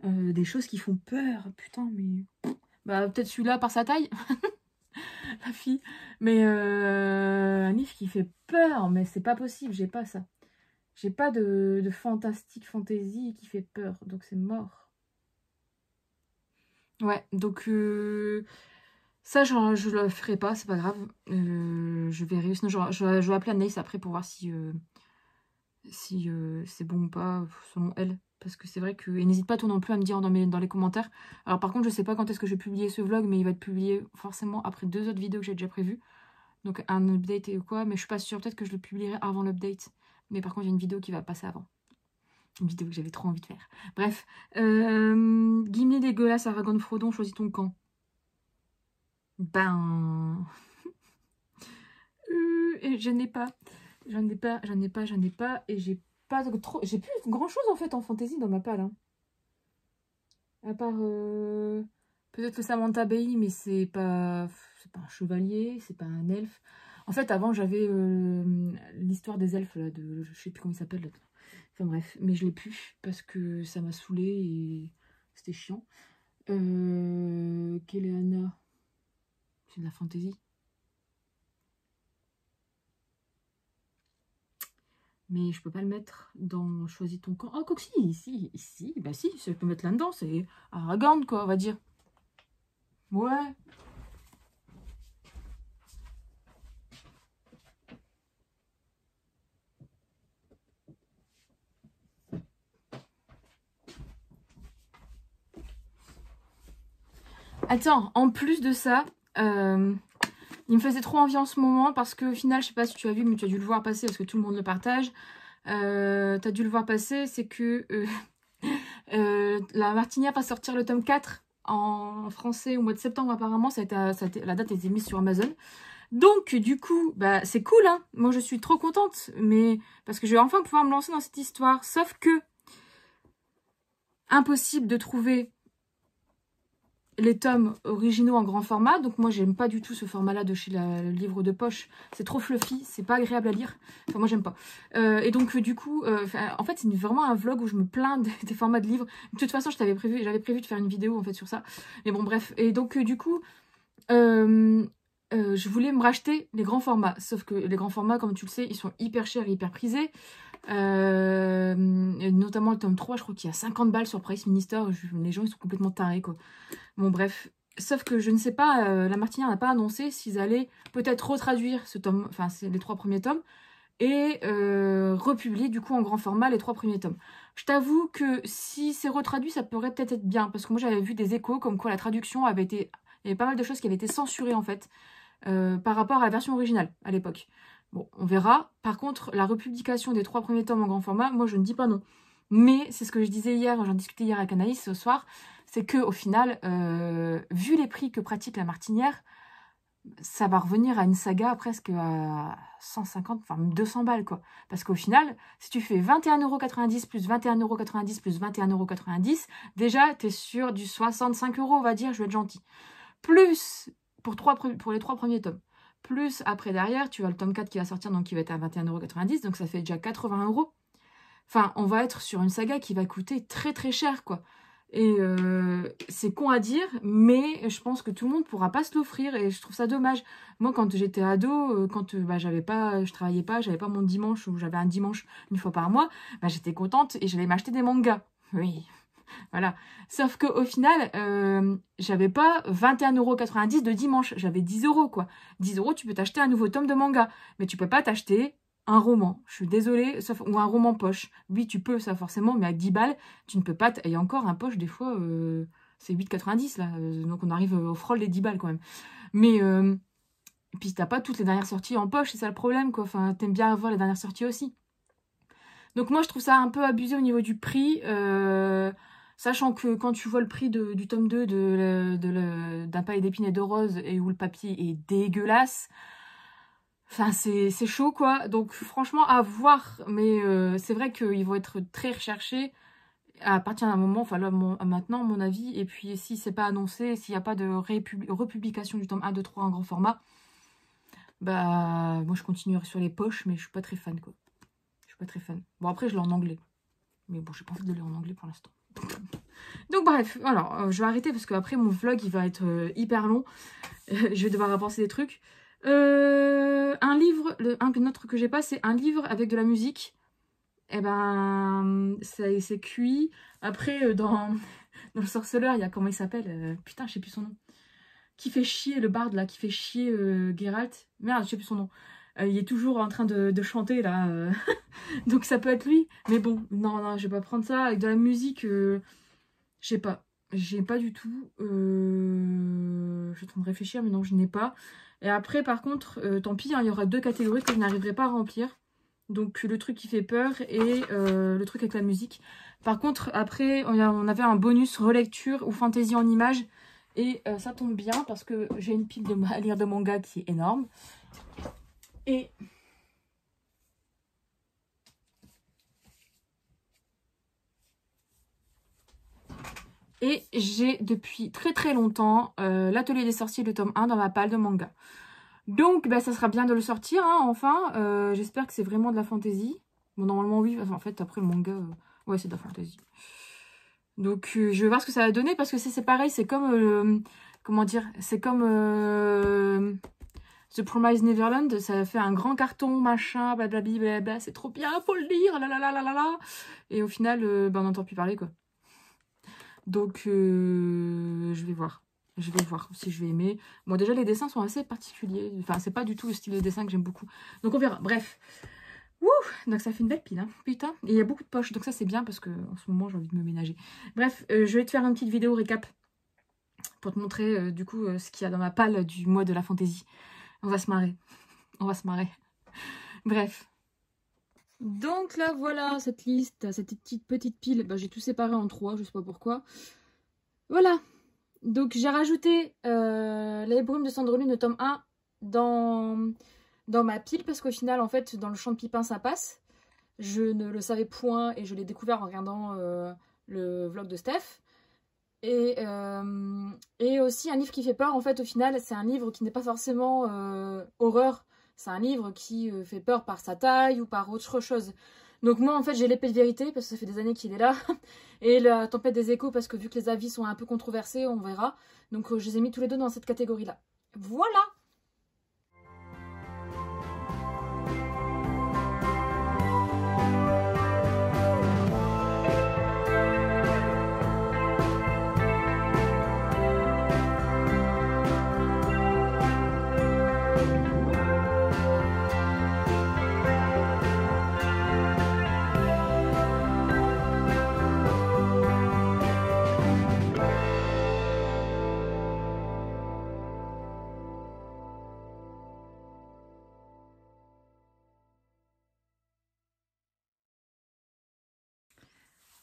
Speaker 1: Des choses qui font peur. Putain, mais... Bah, peut-être celui-là par sa taille. La fille. Mais un livre qui fait peur. Mais c'est pas possible, j'ai pas ça. J'ai pas de fantastique fantasy qui fait peur. Donc c'est mort. Ouais, donc ça je le ferai pas, c'est pas grave. Je verrai. Sinon je vais appeler Anaïs après pour voir si c'est bon ou pas selon elle. Parce que c'est vrai que... Et n'hésite pas toi non plus à me dire dans les commentaires. Alors par contre je sais pas quand est-ce que je vais publier ce vlog, mais il va être publié forcément après 2 autres vidéos que j'ai déjà prévues. Donc un update et quoi, mais je suis pas sûre, peut-être que je le publierai avant l'update. Mais par contre il y a une vidéo qui va passer avant. Une vidéo que j'avais trop envie de faire. Bref. Gimli, dégueulasse, Aragorn, Frodon, choisis ton camp. Ben... je n'ai pas. J'en ai pas. Et j'ai pas trop... J'ai plus grand chose en fait en fantasy dans ma palle. Hein. À part... peut-être le Samantha Bay, mais c'est pas un chevalier, c'est pas un elfe. En fait, avant, j'avais l'histoire des elfes, là, je sais plus comment il s'appelle. Enfin bref, mais je l'ai plus parce que ça m'a saoulée et c'était chiant. Keleana, c'est de la fantaisie. Mais je peux pas le mettre dans Choisis ton camp. Oh, Coxy, ici, bah si, je peux mettre là-dedans, c'est Aragorn, quoi, on va dire. Ouais. Attends, en plus de ça, il me faisait trop envie en ce moment parce qu'au final, je sais pas si tu as vu, mais tu as dû le voir passer parce que tout le monde le partage. Tu as dû le voir passer, c'est que La Martinière va sortir le tome 4 en français au mois de septembre apparemment. La date a été mise sur Amazon. Donc, du coup, bah, c'est cool, hein. Moi, je suis trop contente, mais parce que je vais enfin pouvoir me lancer dans cette histoire. Sauf que, impossible de trouver les tomes originaux en grand format. Donc, moi, j'aime pas du tout ce format-là de chez le livre de poche. C'est trop fluffy, c'est pas agréable à lire. Enfin, moi, j'aime pas. Et donc, du coup, en fait, c'est vraiment un vlog où je me plains des formats de livres. De toute façon, j'avais prévu de faire une vidéo, en fait, sur ça. Mais bon, bref. Et donc, du coup... je voulais me racheter les grands formats. Sauf que les grands formats, comme tu le sais, ils sont hyper chers et hyper prisés. Notamment le tome 3, je crois qu'il y a 50 balles sur Price Minister. Les gens, ils sont complètement tarés, quoi. Bon, bref. Sauf que je ne sais pas, la Martinière n'a pas annoncé s'ils allaient peut-être retraduire ce tome, enfin, c'est les 3 premiers tomes, et republier, du coup, en grand format, les 3 premiers tomes. Je t'avoue que si c'est retraduit, ça pourrait peut-être être bien. Parce que moi, j'avais vu des échos comme quoi la traduction avait été... Il y avait pas mal de choses qui avaient été censurées, en fait. Par rapport à la version originale à l'époque. Bon, on verra. Par contre, la republication des 3 premiers tomes en grand format, moi je ne dis pas non. Mais c'est ce que je disais hier, j'en discutais hier avec Anaïs ce soir, c'est que au final, vu les prix que pratique la Martinière, ça va revenir à une saga presque à 150, enfin 200 balles quoi. Parce qu'au final, si tu fais 21,90 € plus 21,90 € plus 21,90 €, déjà tu es sur du 65 €, on va dire, je vais être gentil. Plus... Pour les 3 premiers tomes. Plus, après, derrière, tu as le tome 4 qui va sortir, donc qui va être à 21,90 €. Donc, ça fait déjà 80 €. Enfin, on va être sur une saga qui va coûter très, très cher, quoi. Et c'est con à dire, mais je pense que tout le monde ne pourra pas se l'offrir. Et je trouve ça dommage. Moi, quand j'étais ado, quand je travaillais pas, j'avais pas mon dimanche, ou j'avais un dimanche une fois par mois, bah, j'étais contente et j'allais m'acheter des mangas. Oui. Voilà. Sauf qu'au final, j'avais pas 21,90 € de dimanche. J'avais 10 € quoi. 10 €, tu peux t'acheter un nouveau tome de manga. Mais tu peux pas t'acheter un roman. Je suis désolée, sauf, ou un roman poche. Oui, tu peux, ça forcément, mais à 10 balles, tu ne peux pas... Et encore, un poche, des fois, c'est 8,90 là. Donc on arrive au frôle des 10 balles quand même. Mais... puis t'as pas toutes les dernières sorties en poche, c'est ça le problème, quoi. Enfin, t'aimes bien avoir les dernières sorties aussi. Donc moi, je trouve ça un peu abusé au niveau du prix. Sachant que quand tu vois le prix du tome 2 d'un paillet d'épines et de roses et où le papier est dégueulasse, enfin, c'est chaud, quoi. Donc franchement, à voir. Mais c'est vrai qu'ils vont être très recherchés à partir d'un moment, enfin là, maintenant, à mon avis. Et puis, si c'est pas annoncé, s'il n'y a pas de republication du tome 1, 2, 3 en grand format, bah, moi, je continuerai sur les poches, mais je suis pas très fan, quoi. Je suis pas très fan. Bon, après, je l'ai en anglais. Mais bon, j'ai pas envie de le lire en anglais pour l'instant. Donc, bref, alors, je vais arrêter parce qu'après, mon vlog, il va être hyper long. Je vais devoir penser des trucs. Un livre, un autre que j'ai pas, c'est un livre avec de la musique. Et ben, c'est cuit. Après, dans le sorceleur, il y a, comment il s'appelle, putain, je sais plus son nom. Qui fait chier, le barde, là, qui fait chier Geralt. Merde, je sais plus son nom. Il est toujours en train de chanter, là. Donc, ça peut être lui. Mais bon, non, je vais pas prendre ça. Avec de la musique, je sais pas. J'ai pas du tout. Je suis en train de réfléchir, mais non, je n'ai pas. Et après, par contre, tant pis, hein, il y aura 2 catégories que je n'arriverai pas à remplir. Donc, le truc qui fait peur et le truc avec la musique. Par contre, après, on avait un bonus relecture ou fantaisie en images. Et ça tombe bien parce que j'ai une pile à lire de manga qui est énorme. Et j'ai depuis très très longtemps l'Atelier des sorciers, le tome 1 dans ma palle de manga. Donc bah, ça sera bien de le sortir, hein, enfin. J'espère que c'est vraiment de la fantaisie. Bon, normalement oui, enfin, en fait après le manga, ouais c'est de la fantaisie. Donc je vais voir ce que ça va donner parce que c'est pareil, c'est comme, comment dire, c'est comme The Promised Neverland, ça a fait un grand carton, machin, blablabla, c'est trop bien, faut le lire, là là là là là là. Et au final, bah, on n'entend plus parler, quoi. Donc, je vais voir. Je vais voir si je vais aimer. Bon, déjà, les dessins sont assez particuliers. Enfin, c'est pas du tout le style de dessin que j'aime beaucoup. Donc, on verra. Bref. Wouh! Donc, ça fait une belle pile, hein. Putain. Et il y a beaucoup de poches. Donc, ça, c'est bien parce que en ce moment, j'ai envie de me ménager. Bref, je vais te faire une petite vidéo récap pour te montrer, du coup, ce qu'il y a dans ma palle du mois de la fantaisie. On va se marrer. On va se marrer. Bref. Donc là, voilà cette liste, cette petite pile. Bah, j'ai tout séparé en 3, je sais pas pourquoi. Voilà. Donc j'ai rajouté Les brumes de Cendrelune, le tome 1, dans ma pile. Parce qu'au final, en fait, dans le champ de Pipin, ça passe. Je ne le savais point et je l'ai découvert en regardant le vlog de Steph. Et aussi un livre qui fait peur. En fait, au final, c'est un livre qui n'est pas forcément horreur. C'est un livre qui fait peur par sa taille ou par autre chose. Donc moi, en fait, j'ai l'épée de vérité parce que ça fait des années qu'il est là. Et la tempête des échos parce que vu que les avis sont un peu controversés, on verra. Donc je les ai mis tous les deux dans cette catégorie-là. Voilà!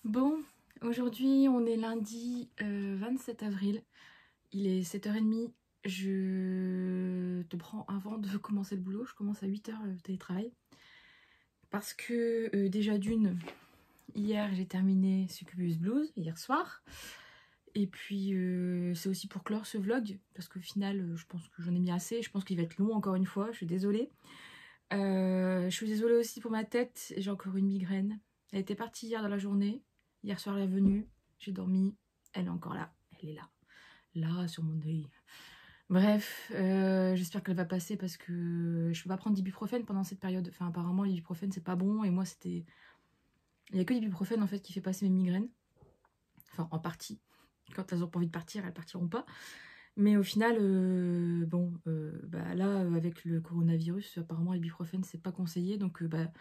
Speaker 1: Bon, aujourd'hui on est lundi 27 avril, il est 7h30, je te prends avant de commencer le boulot, je commence à 8h le télétravail. Parce que déjà d'une, hier j'ai terminé Succubus Blues, hier soir. Et puis c'est aussi pour clore ce vlog, parce qu'au final je pense que j'en ai mis assez, je pense qu'il va être long encore une fois, je suis désolée. Je suis désolée aussi pour ma tête, j'ai encore une migraine. Elle était partie hier dans la journée. Hier soir, elle est venue, j'ai dormi, elle est encore là, elle est là, là sur mon œil. Bref, j'espère qu'elle va passer parce que je peux pas prendre d'ibuprofène pendant cette période. Enfin, apparemment, l'ibuprofène c'est pas bon et moi c'était. Il n'y a que l'ibuprofène en fait qui fait passer mes migraines. Enfin, en partie. Quand elles ont pas envie de partir, elles partiront pas. Mais au final, bon, bah là, avec le coronavirus, apparemment l'ibuprofène c'est pas conseillé, donc bah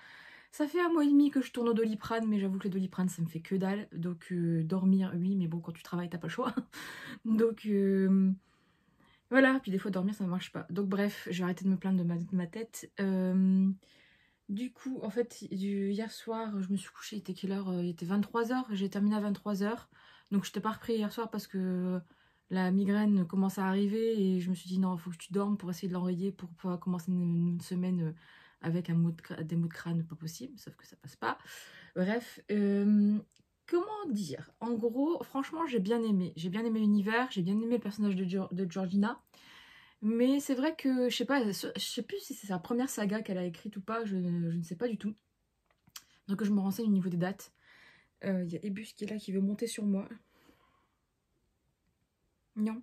Speaker 1: ça fait 1 mois et demi que je tourne au Doliprane, mais j'avoue que le Doliprane ça me fait que dalle, donc dormir oui, mais bon quand tu travailles t'as pas le choix. Donc voilà, puis des fois dormir ça ne marche pas. Donc bref, je vais arrêter de me plaindre de ma tête. Du coup, en fait, hier soir, je me suis couchée, il était quelle heure? Il était 23h, j'ai terminé à 23h. Donc je t'ai pas repris hier soir parce que la migraine commence à arriver et je me suis dit non, il faut que tu dormes pour essayer de l'enrayer pour pouvoir commencer une semaine avec des maux de crâne pas possible, sauf que ça passe pas. Bref, comment dire? En gros, franchement, j'ai bien aimé. J'ai bien aimé l'univers, j'ai bien aimé le personnage de Georgina. Mais c'est vrai que, je sais pas, je sais plus si c'est sa première saga qu'elle a écrite ou pas, je ne sais pas du tout. Donc je me renseigne au niveau des dates. Il y a Ebus qui est là, qui veut monter sur moi. Non.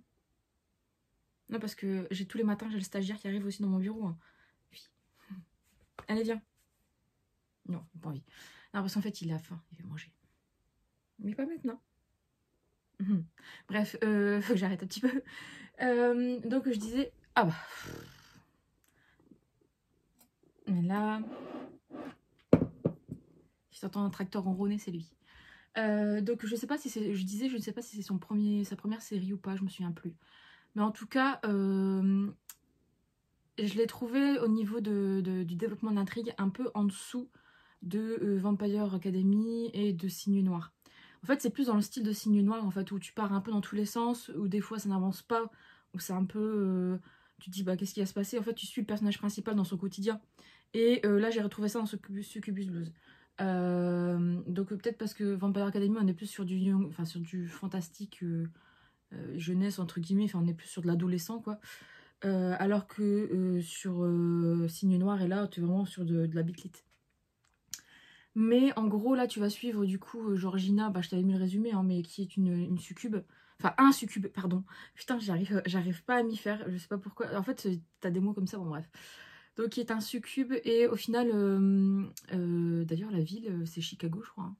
Speaker 1: Non, parce que j'ai tous les matins, j'ai le stagiaire qui arrive aussi dans mon bureau. Hein. Oui. Allez, viens. Non, pas envie. Non, parce qu'en fait, il a faim, il veut manger. Mais pas maintenant. Bref, faut que j'arrête un petit peu. Donc je disais... Ah bah... Mais là... Si t'entends un tracteur ronronner, c'est lui. Donc je sais pas si c'est... Je disais, je ne sais pas si c'est sa première série ou pas, je me souviens plus. Mais en tout cas, je l'ai trouvé au niveau du développement d'intrigue un peu en dessous de Vampire Academy et de Signe Noir. En fait, c'est plus dans le style de Signe Noir, en fait, où tu pars un peu dans tous les sens, où des fois ça n'avance pas, où c'est un peu... tu te dis, bah, qu'est-ce qui va se passer? En fait, tu suis le personnage principal dans son quotidien. Et là, j'ai retrouvé ça dans Succubus Blues. Donc peut-être parce que Vampire Academy, on est plus sur du, enfin, sur du fantastique jeunesse, entre guillemets, enfin, on est plus sur de l'adolescent, quoi. Alors que sur Signe Noir, et là, tu es vraiment sur de la bitlit. Mais en gros, là, tu vas suivre du coup Georgina, bah, je t'avais mis le résumé, hein, mais qui est une succube. Enfin, un succube, pardon. Putain, j'arrive pas à m'y faire, je sais pas pourquoi. En fait, t'as des mots comme ça, bon bref. Donc, qui est un succube, et au final, d'ailleurs, la ville, c'est Chicago, je crois. Hein.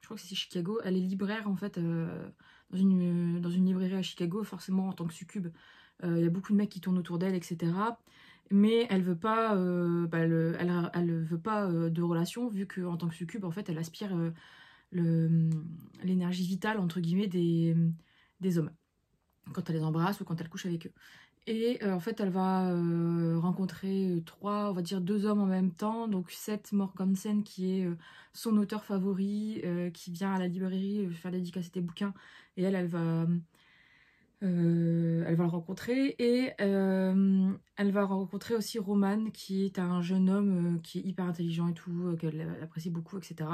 Speaker 1: Je crois que c'est Chicago. Elle est libraire, en fait, dans une librairie à Chicago, forcément, en tant que succube. Il y a beaucoup de mecs qui tournent autour d'elle, etc. Mais elle veut pas, bah, elle veut pas de relation, vu qu'en tant que succube, en fait, elle aspire l'énergie vitale, entre guillemets, des hommes, quand elle les embrasse ou quand elle couche avec eux. Et en fait, elle va rencontrer on va dire deux hommes en même temps. Donc Seth Morgensen, qui est son auteur favori, qui vient à la librairie faire dédicacer des bouquins. Et elle va le rencontrer. Et elle va rencontrer aussi Roman, qui est un jeune homme qui est hyper intelligent et tout, qu'elle apprécie beaucoup, etc.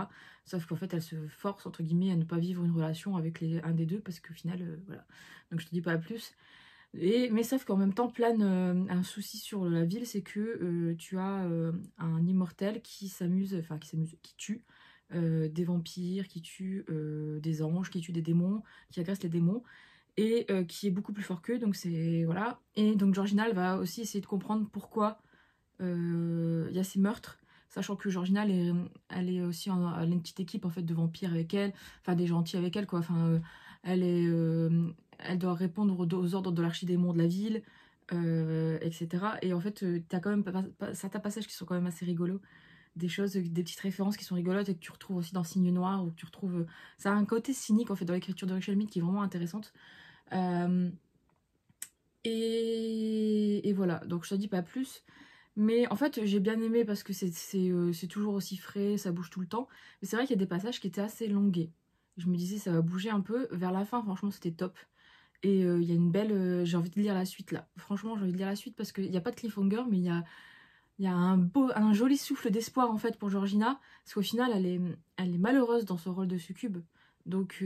Speaker 1: Sauf qu'en fait, elle se force, entre guillemets, à ne pas vivre une relation avec un des deux, parce qu'au final, voilà. Donc je te dis pas plus. Mais sauf qu'en même temps plane un souci sur la ville, c'est que tu as un immortel qui s'amuse, enfin qui tue des vampires, qui tue des anges, qui tue des démons, qui agresse les démons, et qui est beaucoup plus fort qu'eux, donc c'est... Voilà. Et donc Georgina, elle va aussi essayer de comprendre pourquoi il y a ces meurtres, sachant que Georgina, elle est aussi elle a une petite équipe en fait de vampires avec elle, enfin des gentils avec elle, quoi. Enfin, elle doit répondre aux ordres de l'archidémon de la ville, etc. Et en fait, t'as quand même certains passages qui sont quand même assez rigolos, des choses, des petites références qui sont rigolotes et que tu retrouves aussi dans Signe Noir, où tu retrouves... Ça a un côté cynique en fait dans l'écriture de Rachel Mead qui est vraiment intéressante. Et voilà, donc je te dis pas plus. Mais en fait, j'ai bien aimé parce que c'est toujours aussi frais, ça bouge tout le temps. Mais c'est vrai qu'il y a des passages qui étaient assez longués. Je me disais, ça va bouger un peu. Vers la fin, franchement, c'était top. Et il y a une belle... j'ai envie de lire la suite, là. Franchement, j'ai envie de lire la suite parce qu'il n'y a pas de cliffhanger, mais il y a un joli souffle d'espoir, en fait, pour Georgina. Parce qu'au final, elle est malheureuse dans son rôle de succube. Donc, et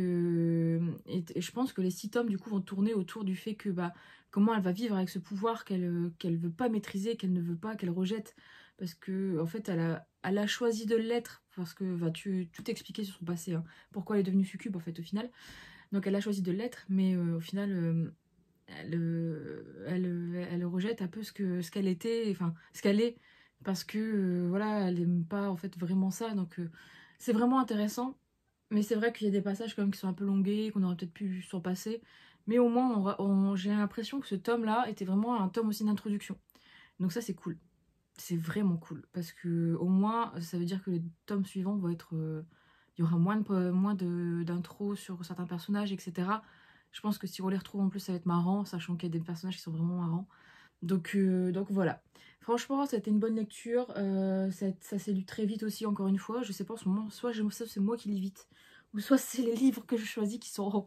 Speaker 1: je pense que les 6 tomes, du coup, vont tourner autour du fait que... bah, comment elle va vivre avec ce pouvoir qu'elle veut pas maîtriser, qu'elle ne veut pas, qu'elle rejette. Parce que, en fait, elle a choisi de l'être. Parce que vas-tu tout expliquer sur son passé. Hein, pourquoi elle est devenue succube, en fait, au final. Donc, elle a choisi de l'être. Mais au final, elle rejette un peu ce qu'elle était. Enfin, ce qu'elle est. Parce que, voilà, elle n'aime pas, en fait, vraiment ça. Donc, c'est vraiment intéressant. Mais c'est vrai qu'il y a des passages quand même qui sont un peu longués, qu'on aurait peut-être pu s'en passer. Mais au moins, j'ai l'impression que ce tome-là était vraiment un tome aussi d'introduction. Donc ça, c'est cool. C'est vraiment cool. Parce que au moins, ça veut dire que les tomes suivants vont être... il y aura moins d'intro sur certains personnages, etc. Je pense que si on les retrouve en plus, ça va être marrant, sachant qu'il y a des personnages qui sont vraiment marrants. Donc voilà. Franchement, c'était une bonne lecture. Ça s'est lu très vite aussi, encore une fois. Je sais pas en ce moment, soit c'est moi qui lis vite, ou soit c'est les livres que je choisis qui sont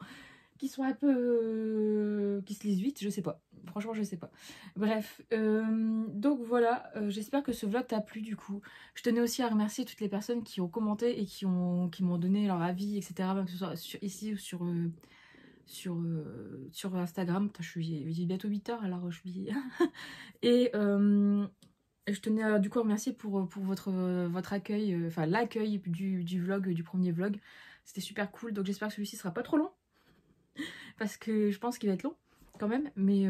Speaker 1: un peu... qui se lisent vite, je sais pas. Franchement, je sais pas. Bref, donc voilà, j'espère que ce vlog t'a plu du coup. Je tenais aussi à remercier toutes les personnes qui ont commenté et qui m'ont donné leur avis, etc. Même que ce soit ici ou sur Instagram. Putain, il est bientôt 8h, alors je suis... Et je tenais du coup à remercier pour votre accueil, enfin l'accueil du vlog, du premier vlog. C'était super cool, donc j'espère que celui-ci sera pas trop long. Parce que je pense qu'il va être long quand même, mais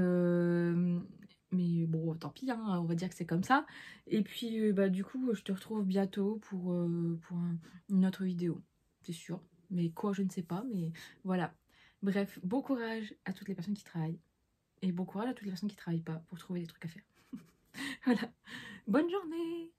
Speaker 1: bon, tant pis, hein, on va dire que c'est comme ça. Et puis, bah, du coup, je te retrouve bientôt pour une autre vidéo, c'est sûr. Mais quoi, je ne sais pas, mais voilà. Bref, bon courage à toutes les personnes qui travaillent. Et bon courage à toutes les personnes qui ne travaillent pas pour trouver des trucs à faire. Voilà. Bonne journée!